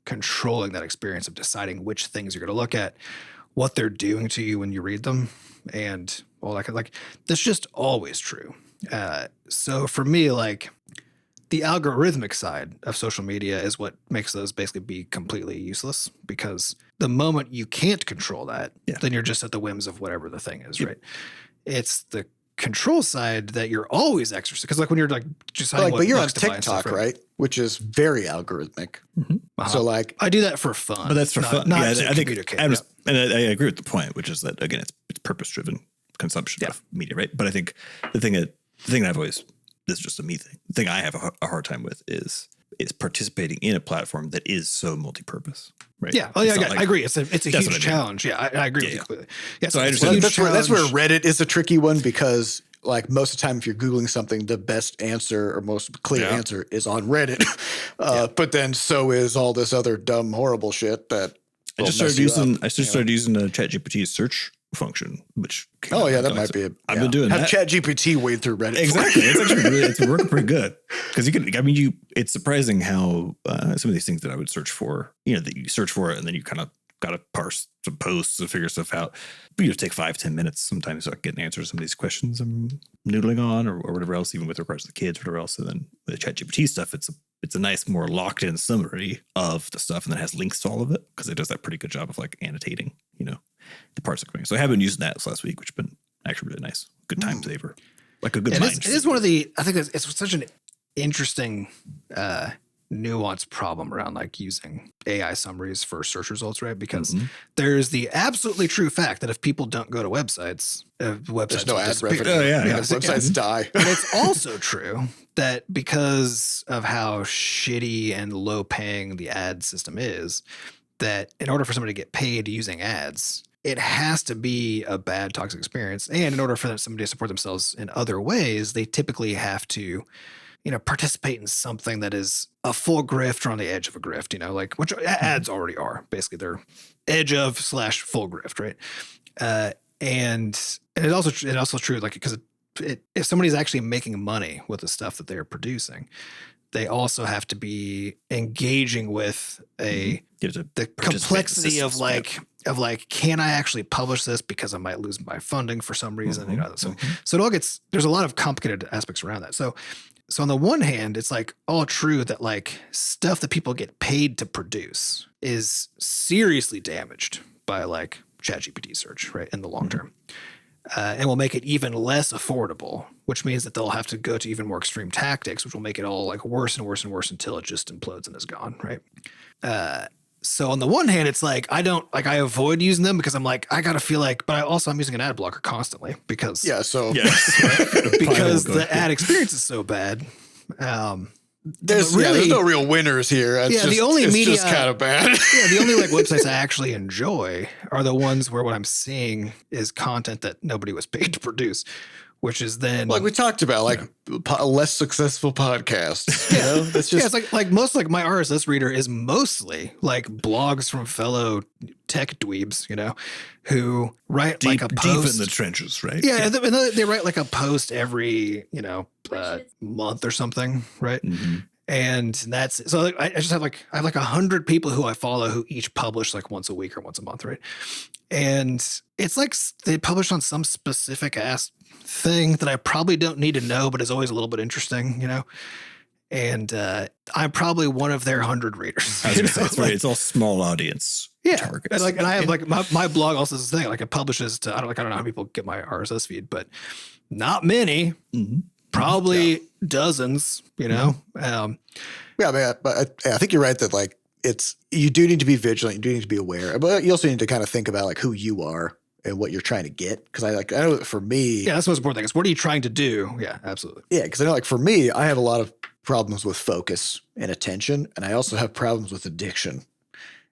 controlling that experience of deciding which things you're going to look at, what they're doing to you when you read them, and all that. Like, that's just always true. So for me, like, the algorithmic side of social media is what makes those basically be completely useless, because the moment you can't control that, then you're just at the whims of whatever the thing is, right? It's the control side that you're always exercising, because like when you're like deciding but you're on TikTok, right? Which is very algorithmic. Mm-hmm. So like I do that for fun, but that's for fun. Not I think communicate. And I agree with the point, which is that again, it's purpose driven consumption of media, right? But I think the thing that I've always, this is just a me thing. The thing I have a hard time with is participating in a platform that is so multi-purpose, right? Yeah. Oh, yeah. I agree. It's a huge challenge. Yeah, I agree with you completely. Yeah, so I understand. That's where Reddit is a tricky one, because like most of the time, if you're Googling something, the best answer or most clear answer is on Reddit. But then so is all this other dumb, horrible shit that I just started using the ChatGPT search function, which that might be I've been doing that. Have ChatGPT wade through Reddit. Exactly. It's actually it's working pretty good, because it's surprising how some of these things that I would search for, that you search for it and then you kind of got to parse some posts and figure stuff out. But take 5-10 minutes sometimes to get an answer to some of these questions I'm noodling on, or whatever else, even with regards to the kids, whatever else. And then with the ChatGPT stuff, it's a nice, more locked in summary of the stuff, and then has links to all of it, because it does that pretty good job of like annotating, the parts of it. So I have been using that this last week, which has been actually really nice. Good time saver. Like a good mind. It is one of the, I think it's such an interesting nuanced problem around like using AI summaries for search results, right? Because there's the absolutely true fact that if people don't go to websites there's no ad revenue. Websites die. And it's also true that because of how shitty and low paying the ad system is, that in order for somebody to get paid using ads, it has to be a bad, toxic experience. And in order for somebody to support themselves in other ways, they typically have to, participate in something that is a full grift or on the edge of a grift, like, which ads already are. Basically, they're edge of / full grift, right? And it's also true, like, because if somebody's actually making money with the stuff that they're producing, they also have to be engaging with the complexity of like, can I actually publish this because I might lose my funding for some reason? So it all there's a lot of complicated aspects around that. So on the one hand, it's like all true that like stuff that people get paid to produce is seriously damaged by like ChatGPT search, right, in the long term. And will make it even less affordable, which means that they'll have to go to even more extreme tactics, which will make it all like worse and worse and worse until it just implodes and is gone, right? So on the one hand, it's like I avoid using them because I'm like, I gotta feel like, but I'm using an ad blocker constantly because because the ad experience is so bad. There's no real winners here. It's the only media just kind of bad. The only like websites I actually enjoy are the ones where what I'm seeing is content that nobody was paid to produce, which is then like we talked about, like less successful podcasts. You know, that's just it's like most like my RSS reader is mostly like blogs from fellow tech dweebs, you know, who write like a post deep in the trenches, right? Yeah, and they write like a post every month or something, right? Mm-hmm. And that's so like, I have like 100 people who I follow who each publish like once a week or once a month, right? And it's like they publish on some specific ass thing that I probably don't need to know, but is always a little bit interesting, you know? And I'm probably one of their 100 readers. I was gonna say, it's, right. It's all small audience targets. And I have like my blog also is this thing, like it publishes to, I don't know how people get my RSS feed, but not many, probably dozens, you know? But I think you're right that like you do need to be vigilant. You do need to be aware, but you also need to kind of think about like who you are and what you're trying to get. Cause I know that for me, that's the most important thing is what are you trying to do? Yeah, absolutely. Yeah. Cause I know like for me, I have a lot of problems with focus and attention. And I also have problems with addiction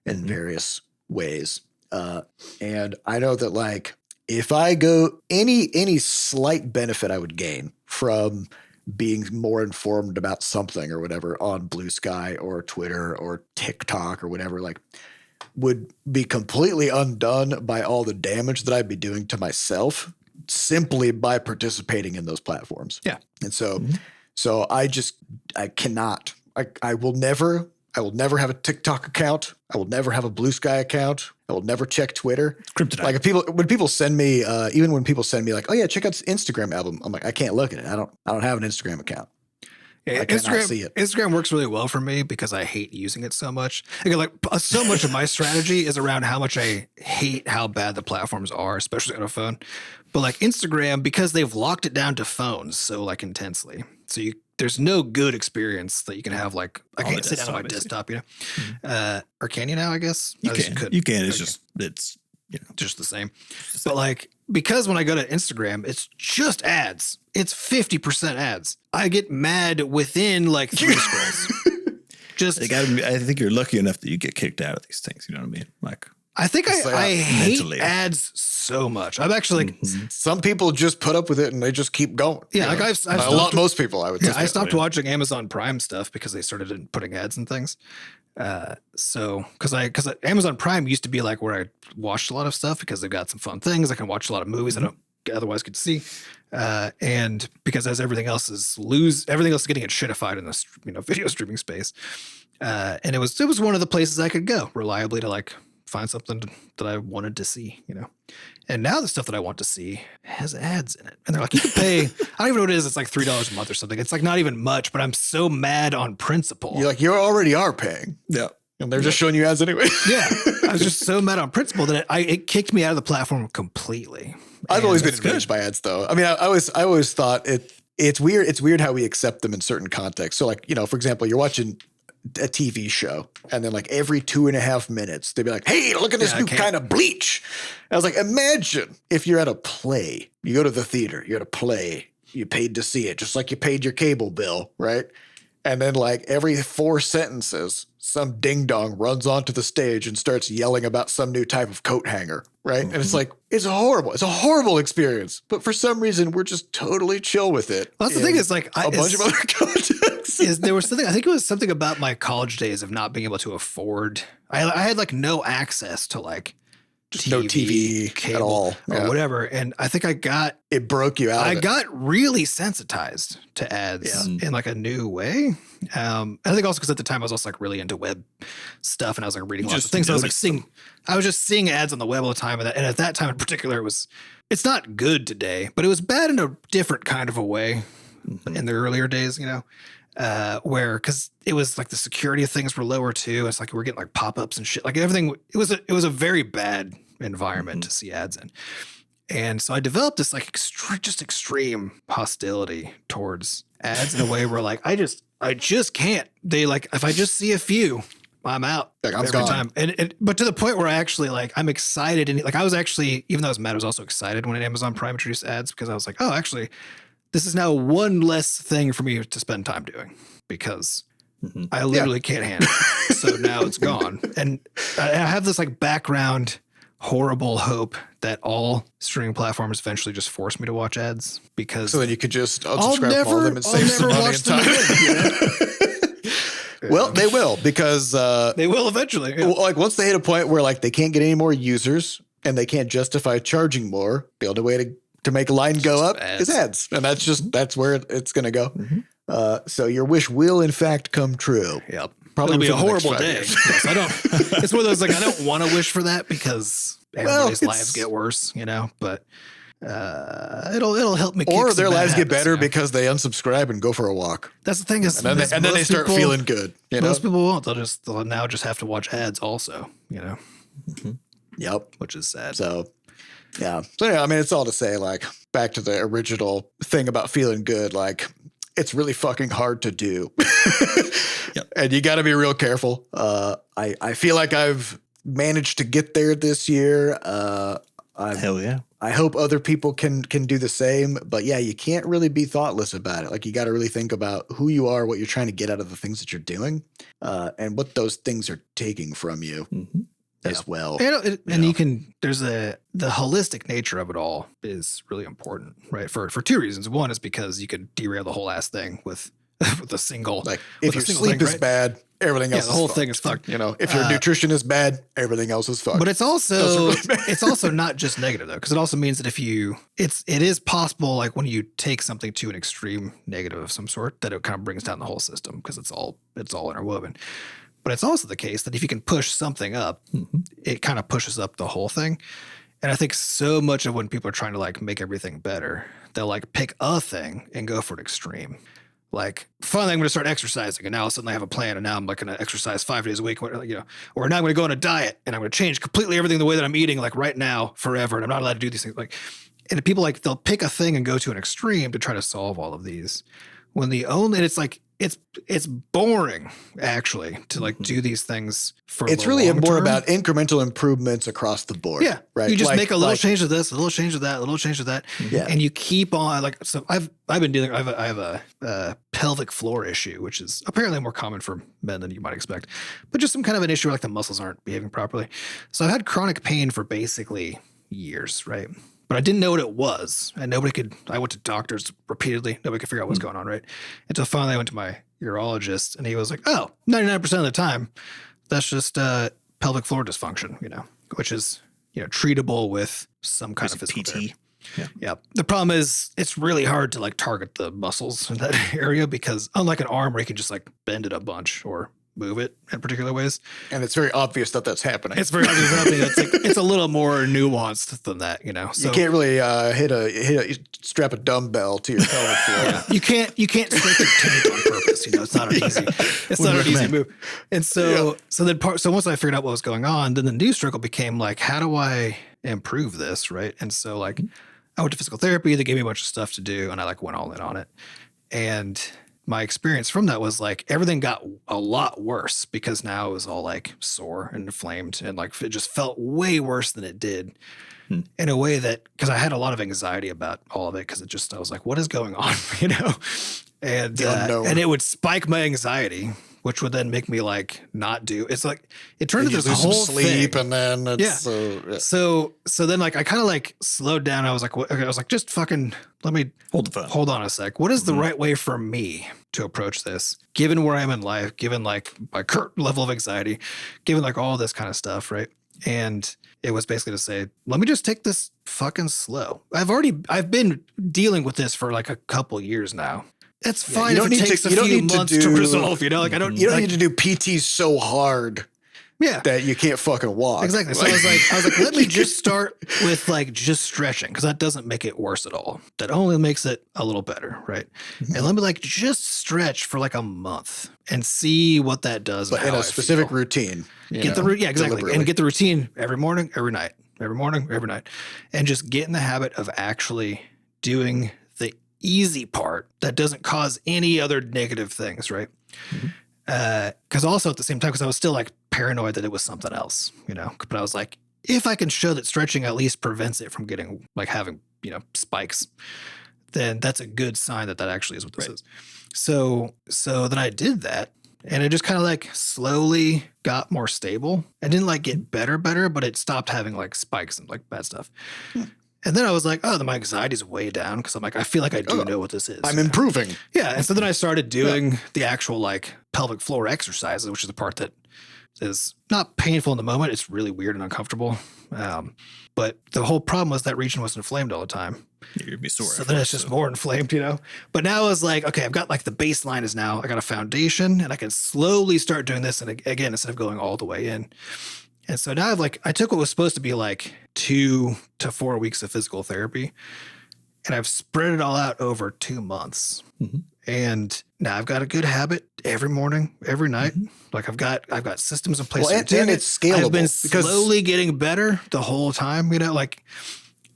in various ways. And I know that like, if I go any slight benefit I would gain from being more informed about something or whatever on Blue Sky or Twitter or TikTok or whatever, like would be completely undone by all the damage that I'd be doing to myself simply by participating in those platforms. Yeah. And so I cannot, I will never have a TikTok account. I will never have a Blue Sky account. I will never check Twitter. Kryptonite. Like when people send me, even when people send me like, oh yeah, check out this Instagram album. I'm like, I can't look at it. I don't have an Instagram account. Yeah, I cannot see it. Instagram works really well for me because I hate using it so much. Again, like so much of my strategy is around how much I hate how bad the platforms are, especially on a phone. But like Instagram, because they've locked it down to phones so like intensely, so there's no good experience that you can have. Like I can't sit down on my desktop, you know, or can you now? I guess you can. You can. It's just just the same. But like because when I go to Instagram, it's just ads. It's 50% ads. I get mad within like 3 scrolls. I think you're lucky enough that you get kicked out of these things. You know what I mean? Like I think I hate ads so much. I'm actually like some people just put up with it and they just keep going. Yeah, like I've most people I would say. I stopped watching Amazon Prime stuff because they started putting ads and things. So because Amazon Prime used to be like where I watched a lot of stuff because they've got some fun things. I can watch a lot of movies I don't otherwise get to see. And because as everything else is getting its shitified in this video streaming space. And it was one of the places I could go reliably to like find something that I wanted to see, you know. And now the stuff that I want to see has ads in it. And they're like, you can pay, I don't even know what it is. It's like $3 a month or something. It's like not even much, but I'm so mad on principle. You're like, you already are paying. Yeah. And they're just showing you ads anyway. Yeah. I was just so mad on principle that it kicked me out of the platform completely. I've always been encouraged by ads though. I mean, I always thought it's weird. It's weird how we accept them in certain contexts. So like, for example, you're watching a TV show and then like every 2.5 minutes they'd be like, hey, look at this new kind of bleach. And I was like, imagine if you're at a play, you go to the theater, you're at a play, you paid to see it just like you paid your cable bill, right? And then like every 4 sentences, some ding dong runs onto the stage and starts yelling about some new type of coat hanger, right? And it's like, it's horrible. It's a horrible experience. But for some reason, we're just totally chill with it. Well, that's the thing is like a bunch of other contexts. There was something, I think it was something about my college days of not being able to afford. I had like no access to like no TV cable at all or whatever. And I think it broke you out. I got really sensitized to ads in like a new way. I think also because at the time I was also like really into web stuff and I was like reading lots of things. So I was just seeing ads on the web all the time. And at that time in particular, it's not good today, but it was bad in a different kind of a way in the earlier days, where, cause it was like the security of things were lower too. It's like we're getting like pop-ups and shit, like everything. It was a very bad environment to see ads in. And so I developed this like extreme hostility towards ads in a way where like, I just can't. They like, if I just see a few, I'm out every time. But to the point where I actually like, I'm excited. And like, I was actually, even though I was mad, I was also excited when Amazon Prime introduced ads because I was like, oh, actually, this is now one less thing for me to spend time doing because I literally can't handle it. So now it's gone. And I have this like background horrible hope that all streaming platforms eventually just force me to watch ads, because so then you could just unsubscribe from all of them and save some money and time. Well, they will, because they will eventually. Yeah. Like once they hit a point where like they can't get any more users and they can't justify charging more, the only way to make a line go up is ads, and that's where it's going to go. Mm-hmm. So your wish will in fact come true. Yep. Probably it'll be a horrible day. Yes, I don't. It's one of those like I don't want to wish for that because everybody's lives get worse, but it'll help me. Or their lives get better because they unsubscribe and go for a walk. That's the thing is, and then they start feeling good. Most people won't. They'll now just have to watch ads also. Mm-hmm. Yep. Which is sad. So. Yeah. So yeah, I mean, it's all to say, like, back to the original thing about feeling good, like, it's really fucking hard to do. Yep. And you got to be real careful. I feel like I've managed to get there this year. Hell yeah. I hope other people can do the same. But yeah, you can't really be thoughtless about it. Like, you got to really think about who you are, what you're trying to get out of the things that you're doing, and what those things are taking from you. Mm-hmm. As well. And you can, the holistic nature of it all is really important, right? For two reasons. One is because you could derail the whole ass thing with a single, like if your sleep is bad, everything else is the whole thing is fucked. If your nutrition is bad, everything else is fucked. But it's also, it's also not just negative though. Cause it also means that it is possible, like when you take something to an extreme negative of some sort, that it kind of brings down the whole system because it's all interwoven. But it's also the case that if you can push something up, it kind of pushes up the whole thing. And I think so much of when people are trying to like make everything better, they'll like pick a thing and go for an extreme. Like, finally, I'm going to start exercising. And now all of a sudden I have a plan. And now I'm like going to exercise 5 days a week, or now I'm going to go on a diet and I'm going to change completely everything the way that I'm eating, like right now, forever. And I'm not allowed to do these things. Like, and people like, they'll pick a thing and go to an extreme to try to solve all of these. When and it's like, it's boring actually to like do these things for. It's really more about incremental improvements across the board. Yeah, right. You just make a little change of this, a little change of that, a little change of that, and you keep on like. So I've been dealing. I have a pelvic floor issue, which is apparently more common for men than you might expect, but just some kind of an issue where like the muscles aren't behaving properly. So I've had chronic pain for basically years, right? But I didn't know what it was, and I went to doctors repeatedly. Nobody could figure out what's going on, right? Until finally I went to my urologist, and he was like, 99% of the time, that's just pelvic floor dysfunction, which is, treatable with some kind of physical PT. Therapy. Yeah. The problem is it's really hard to like target the muscles in that area because unlike an arm where you can just like bend it a bunch or move it in particular ways. And it's very obvious that that's happening. It's very obvious. It's a little more nuanced than that, So you can't really strap a dumbbell to your pelvic floor. Yeah. You can't strike a taint on purpose. It's not an easy move. And so once I figured out what was going on, then the new struggle became like, how do I improve this, right? And so like I went to physical therapy. They gave me a bunch of stuff to do, and I like went all in on it. And my experience from that was like everything got a lot worse because now it was all like sore and inflamed and like it just felt way worse than it did in a way that because I had a lot of anxiety about all of it because I was like, what is going on, and it would spike my anxiety, which would then make me like not do. It's like it turned into this whole sleep, thing. And then So then like I kind of like slowed down. I was like, just fucking let me hold the phone. Hold on a sec. What is the right way for me to approach this, given where I'm in life, given like my current level of anxiety, given like all this kind of stuff, right? And it was basically to say, let me just take this fucking slow. I've been dealing with this for like a couple years now. It's fine if it takes a few months to resolve, You don't need to do PT so hard that you can't fucking walk. Exactly. So I was like, let me just start with like just stretching because that doesn't make it worse at all. That only makes it a little better, right? Mm-hmm. And let me like just stretch for like a month and see what that does. But in a specific routine. Exactly. And get the routine every morning, every night, every morning, every night. And just get in the habit of actually doing the easy part that doesn't cause any other negative things, right? Because also at the same time, because I was still like paranoid that it was something else, but I was like, if I can show that stretching at least prevents it from getting like having, spikes, then that's a good sign that actually is what this is. So then I did that And it just kind of like slowly got more stable. It didn't like get better, but it stopped having like spikes and like bad stuff. And then I was like, oh, then my anxiety's way down because I'm like, I feel like I do know what this is. I'm improving. Yeah. And so then I started doing the actual like pelvic floor exercises, which is the part that is not painful in the moment. It's really weird and uncomfortable. But the whole problem was that region was inflamed all the time. You're gonna be sore. So then it's just more inflamed, you know? But now it's like, okay, I've got like the baseline is now, I got a foundation and I can slowly start doing this. And again, instead of going all the way in. And so now I took what was supposed to be like 2 to 4 weeks of physical therapy and I've spread it all out over 2 months. Mm-hmm. And now I've got a good habit every morning, every night. Mm-hmm. Like I've got systems in place. Well, and it's scalable. I've been slowly getting better the whole time, you know, like.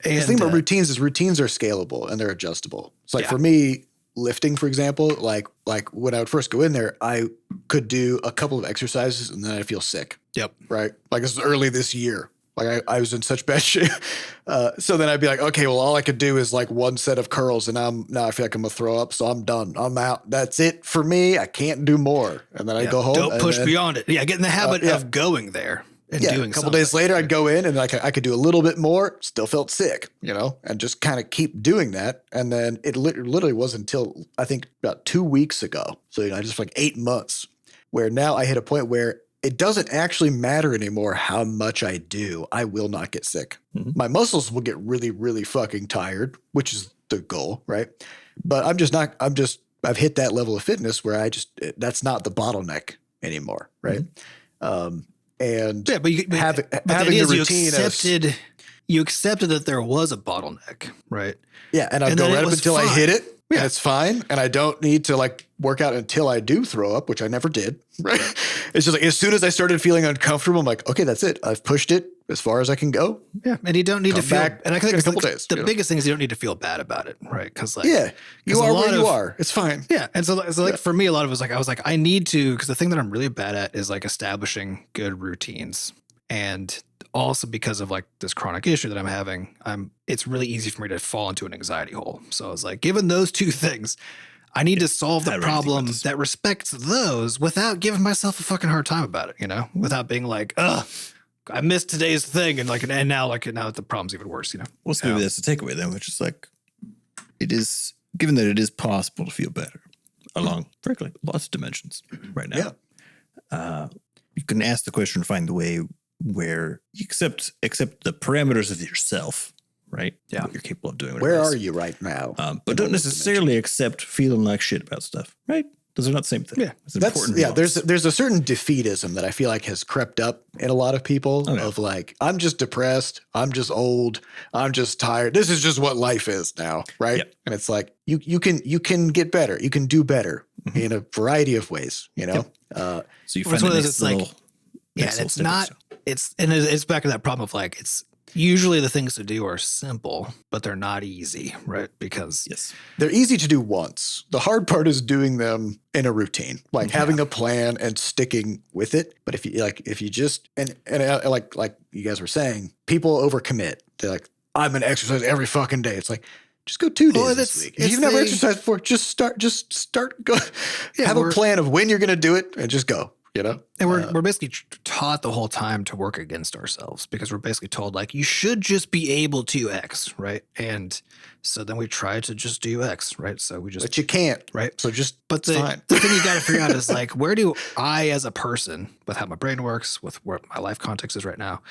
And the thing about routines is routines are scalable and they're adjustable. So like for me, lifting, for example, like when I would first go in there, I could do a couple of exercises and then I'd feel sick. Yep. Right. Like this was early this year. Like I was in such bad shape. So then I'd be like, okay, well, all I could do is like one set of curls and now I feel like I'm gonna throw up. So I'm done. I'm out. That's it for me. I can't do more. And then I go home. Don't push beyond it. Yeah. Get in the habit of going there. And doing a couple days later, I'd go in and like I could do a little bit more, still felt sick, you know, and just kind of keep doing that. And then it literally wasn't until I think about 2 weeks ago. So, you know, just like 8 months where now I hit a point where it doesn't actually matter anymore how much I do. I will not get sick. Mm-hmm. My muscles will get really, really fucking tired, which is the goal, right? But I've hit that level of fitness where that's not the bottleneck anymore, right? Mm-hmm. And yeah, but having the routine you accepted that there was a bottleneck, right? Yeah, and I go right up until I hit it, and it's fine, and I don't need to like work out until I do throw up, which I never did. Right? It's just like as soon as I started feeling uncomfortable, I'm like, okay, that's it. I've pushed it as far as I can go. Yeah, and you don't need to feel back. And I think in a couple days. The biggest thing is you don't need to feel bad about it, right? Because like you are where you are. It's fine. Yeah, and so like for me, a lot of it was like I was like I need to because the thing that I'm really bad at is like establishing good routines, and also because of like this chronic issue that I'm having, it's really easy for me to fall into an anxiety hole. So I was like, given those two things, I need to solve the problem that respects those without giving myself a fucking hard time about it, you know, without being like, ugh, I missed today's thing. And now the problem's even worse, you know? Well, so maybe that's the takeaway then, which is like, it is, given that it is possible to feel better along, frankly, lots of dimensions right now. Yeah. You can ask the question and find the way where you accept the parameters of yourself, right? Yeah. What you're capable of doing. Where are you right now? But don't necessarily accept feeling like shit about stuff, right? Those are not the same thing. Yeah. There's a certain defeatism that I feel like has crept up in a lot of people of like, I'm just depressed. I'm just old. I'm just tired. This is just what life is now. Right. Yep. And it's like, you can get better. You can do better in a variety of ways, you know? Yep. So you find that it's like, it's back to that problem of like, it's usually the things to do are simple, but they're not easy, right? Because they're easy to do once. The hard part is doing them in a routine, like having a plan and sticking with it. But if you just, and like you guys were saying, people overcommit. They're like, I'm going to exercise every fucking day. It's like, just go 2 days this week. If you've never exercised before, just start, go. Have a plan of when you're going to do it and just go. You know? And we're basically taught the whole time to work against ourselves because we're basically told like you should just be able to X, right? And so then we try to just do X, right? So but you can't, right? So the thing you got to figure out is like where do I as a person with how my brain works, with where my life context is right now,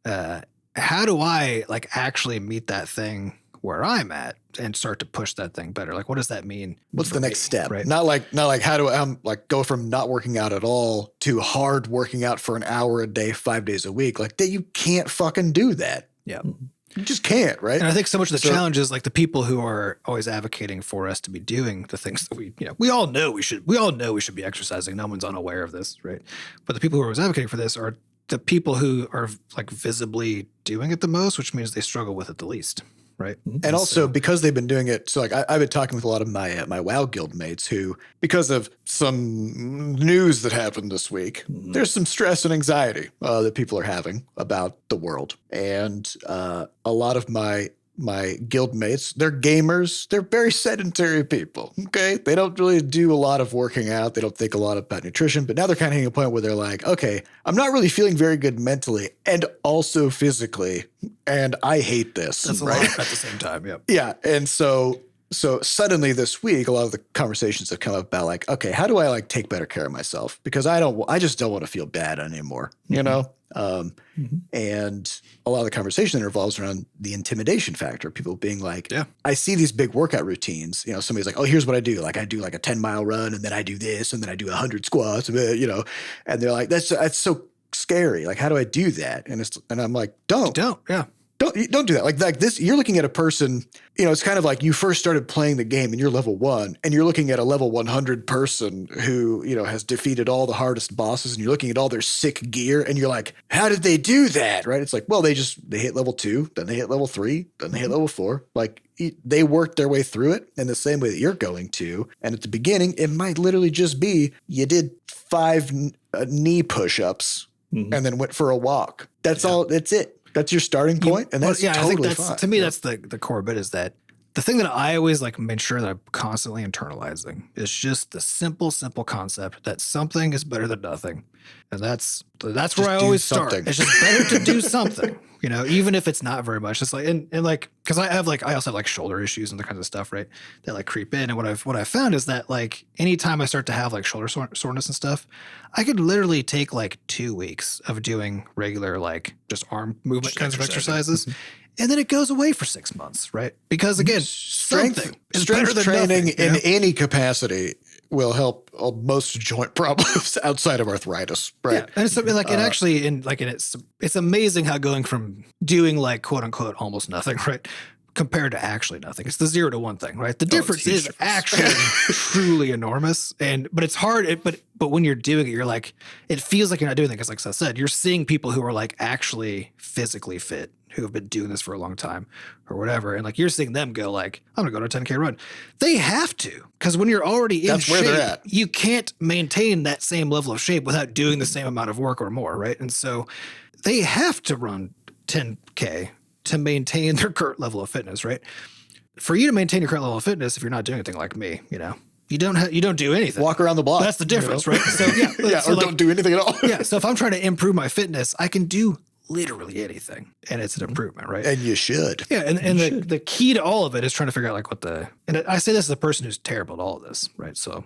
how do I like actually meet that thing where I'm at and start to push that thing better? Like, what does that mean? What's the next step? Right? Not like how do I like go from not working out at all to hard working out for an hour a day, 5 days a week. Like that, you can't fucking do that. Yeah. You just can't, right? And I think so much of the challenge is like the people who are always advocating for us to be doing the things that we all know we should be exercising. No one's unaware of this, right? But the people who are always advocating for this are the people who are like visibly doing it the most, which means they struggle with it the least. Right. And also because they've been doing it. So like I've been talking with a lot of my WoW guild mates who, because of some news that happened this week, there's some stress and anxiety that people are having about the world. And a lot of my my guild mates, they're gamers. They're very sedentary people. Okay. They don't really do a lot of working out. They don't think a lot about nutrition, but now they're kind of hitting a point where they're like, okay, I'm not really feeling very good mentally and also physically. And I hate this. That's a lot at the same time. Yep. Yeah. And so suddenly this week, a lot of the conversations have come up about like, okay, how do I like take better care of myself? Because I just don't want to feel bad anymore, you know? And a lot of the conversation revolves around the intimidation factor. People being like, I see these big workout routines. You know, somebody's like, oh, here's what I do. Like I do like a 10-mile run and then I do this and then I do 100 squats, you know, and they're like, that's so scary. Like, how do I do that? And I'm like, don't. Don't do that. Like this, you're looking at a person, you know, it's kind of like you first started playing the game and you're level 1 and you're looking at a level 100 person who, you know, has defeated all the hardest bosses and you're looking at all their sick gear and you're like, how did they do that? Right. It's like, well, they hit level 2, then they hit level 3, then they hit level 4. Like they worked their way through it in the same way that you're going to. And at the beginning, it might literally just be you did 5 knee push-ups and then went for a walk. That's all. That's it. That's your starting point, and that's totally fine. To me, that's the core bit is that the thing that I always like make sure that I'm constantly internalizing is just the simple concept that something is better than nothing. And that's where I always start. It's just better to do something, you know, even if it's not very much. It's like, and like, cause I also have like shoulder issues and the kinds of stuff, right, that like creep in. And what I've found is that like anytime I start to have like shoulder soreness and stuff, I could literally take like 2 weeks of doing regular, like just arm movement kinds of exercises. And then it goes away for 6 months, right? Because again, strength training in any capacity will help most joint problems outside of arthritis, right? Yeah, and it's something like it's amazing how going from doing like quote unquote almost nothing, right, compared to actually nothing. It's the 0 to 1 thing, right? The difference is actually truly enormous, but it's hard. But when you're doing it, you're like, it feels like you're not doing it because, like I said, you're seeing people who are like actually physically fit, who have been doing this for a long time or whatever. And like, you're seeing them go like, I'm going to go to a 10K run. They have to, because when you're already in shape, you can't maintain that same level of shape without doing the same amount of work or more. Right. And so they have to run 10K to maintain their current level of fitness. Right. For you to maintain your current level of fitness, if you're not doing anything like me, you know, you don't do anything. Walk around the block. That's the difference, right? So or don't do anything at all. So if I'm trying to improve my fitness, I can do literally anything, and it's an improvement, right? And you should. Yeah, and the key to all of it is trying to figure out like and I say this as a person who's terrible at all of this, right? So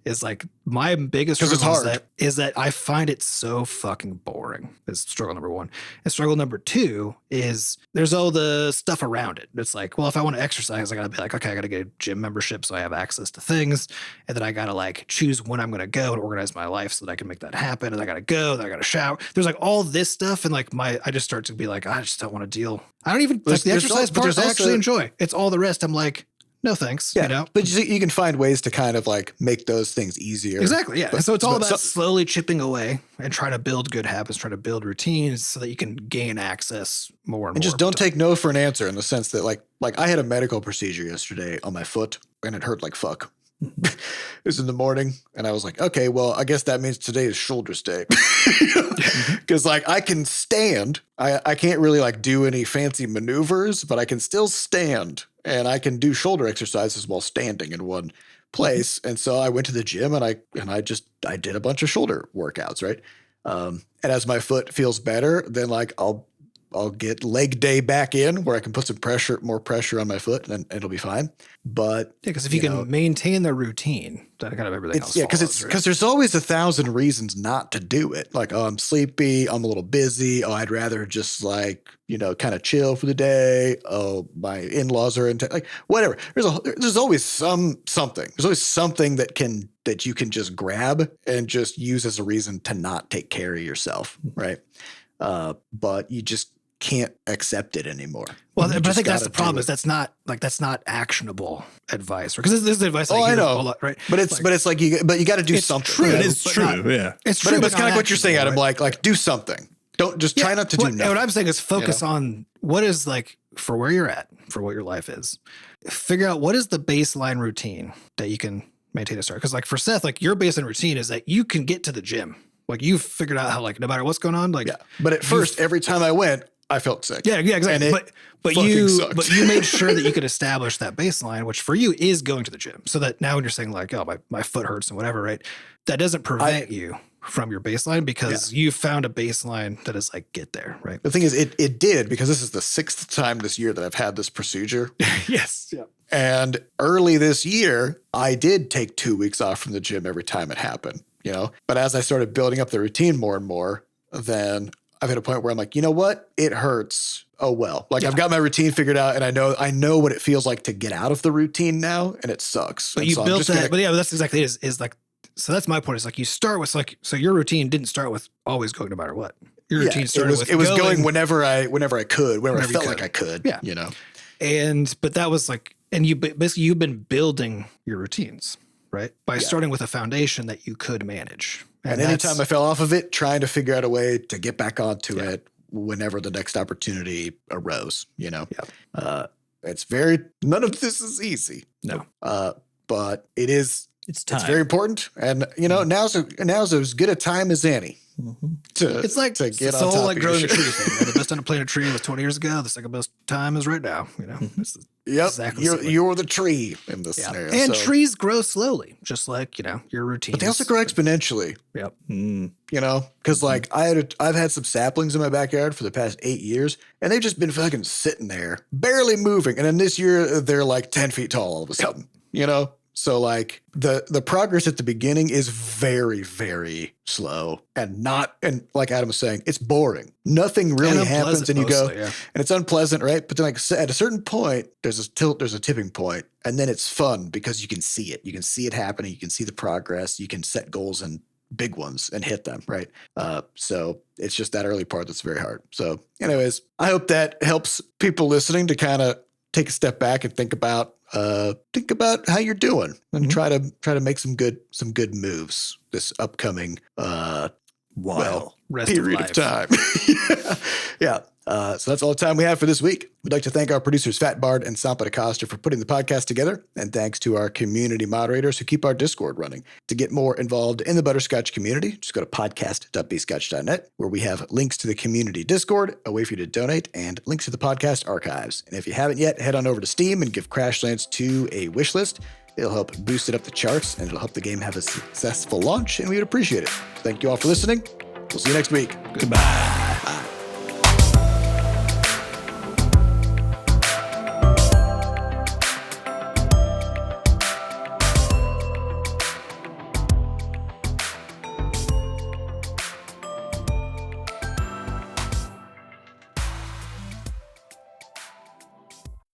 it's like my biggest struggle is that I find it so fucking boring. Is struggle number 1. And struggle number 2 is there's all the stuff around it. It's like, well, if I want to exercise, I gotta be like, okay, I gotta get a gym membership so I have access to things, and then I gotta like choose when I'm gonna go and organize my life so that I can make that happen. And I gotta go, then I gotta shower. There's like all this stuff, and like I just start to be like, I just don't want to deal. I don't even like the exercise part. I actually enjoy. It's all the rest. I'm like, no thanks. Yeah, you know, but you can find ways to kind of like make those things easier. Exactly. Yeah. So it's all about slowly chipping away and trying to build good habits, trying to build routines so that you can gain access more and more. And just don't take no for an answer in the sense that like I had a medical procedure yesterday on my foot and it hurt like fuck. It was in the morning and I was like, okay, well, I guess that means today is shoulders day. Because like I can stand. I can't really like do any fancy maneuvers, but I can still stand. And I can do shoulder exercises while standing in one place. And so I went to the gym and I did a bunch of shoulder workouts, right? And as my foot feels better, then like I'll get leg day back in where I can put some more pressure on my foot and it'll be fine. But because if you can maintain the routine, that kind of everything else. Yeah, because there's always 1,000 reasons not to do it. Like, oh, I'm sleepy. I'm a little busy. Oh, I'd rather just like, you know, kind of chill for the day. Oh, my in-laws are like whatever. There's always something. There's always something that you can just grab and just use as a reason to not take care of yourself, right? But you just can't accept it anymore. Well, but I think that's the problem is that's not actionable advice, because this is advice. I know, a lot, right? But it's like you got to do something. True. It is true. Yeah, it's true. But it's kind of what you're saying, Adam. Right? Like do something. Don't just try not to do nothing. What I'm saying is focus on what is like for where you're at, for what your life is. Figure out what is the baseline routine that you can maintain to start. Because like for Seth, like your baseline routine is that you can get to the gym. Like you've figured out how like no matter what's going on, like But at first, every time I went, I felt sick. Yeah, exactly. But you made sure that you could establish that baseline, which for you is going to the gym. So that now when you're saying like, oh, my foot hurts and whatever, right? That doesn't prevent you from your baseline because you found a baseline that is like, get there, right? The thing is, it did, because this is the 6th time this year that I've had this procedure. Yes. Yeah. And early this year, I did take 2 weeks off from the gym every time it happened, you know? But as I started building up the routine more and more, then I've hit a point where I'm like, you know what? It hurts. Oh, well, like I've got my routine figured out, and I know what it feels like to get out of the routine now, and it sucks. But and you so built that. But yeah, that's exactly it. Is like, so that's my point. Is like you start with like, so your routine didn't start with always going no matter what. Your routine started with going whenever I could, whenever I felt like I could. Yeah, you know. But that was like, and you basically you've been building your routines, right? By starting with a foundation that you could manage. And anytime I fell off of it, trying to figure out a way to get back onto it whenever the next opportunity arose, you know. Yeah. None of this is easy. No. But it is. It's time. It's very important, and you know now's as good a time as any. It's like to get on top like growing a tree thing. The best time to plant a tree was 20 years ago. The second best time is right now. You know. Exactly. You're the tree in this scenario. And trees grow slowly, just like your routine. But they also grow exponentially. Yep. You know, because like I've had some saplings in my backyard for the past 8 years, and they've just been fucking sitting there, barely moving. And then this year they're like 10 feet tall all of a sudden. You know. So like the progress at the beginning is very, very slow and like Adam was saying, it's boring. Nothing really happens and you go and it's unpleasant, right? But then like at a certain point, there's a tipping point, and then it's fun because you can see it. You can see it happening. You can see the progress. You can set goals and big ones and hit them, right? So it's just that early part that's very hard. So anyways, I hope that helps people listening to kind of take a step back and think about how you're doing and try to make some good moves this upcoming period of time. Yeah. So that's all the time we have for this week. We'd like to thank our producers Fat Bard and Sampa DaCosta for putting the podcast together, and thanks to our community moderators who keep our Discord running. To get more involved in the Butterscotch community, just go to podcast.bscotch.net, where we have links to the community Discord, a way for you to donate, and links to the podcast archives. And if you haven't yet, head on over to Steam and give Crashlands 2 a wish list. It'll help boost it up the charts, and it'll help the game have a successful launch, and we would appreciate it. Thank you all for listening. We'll see you next week. Goodbye. Bye.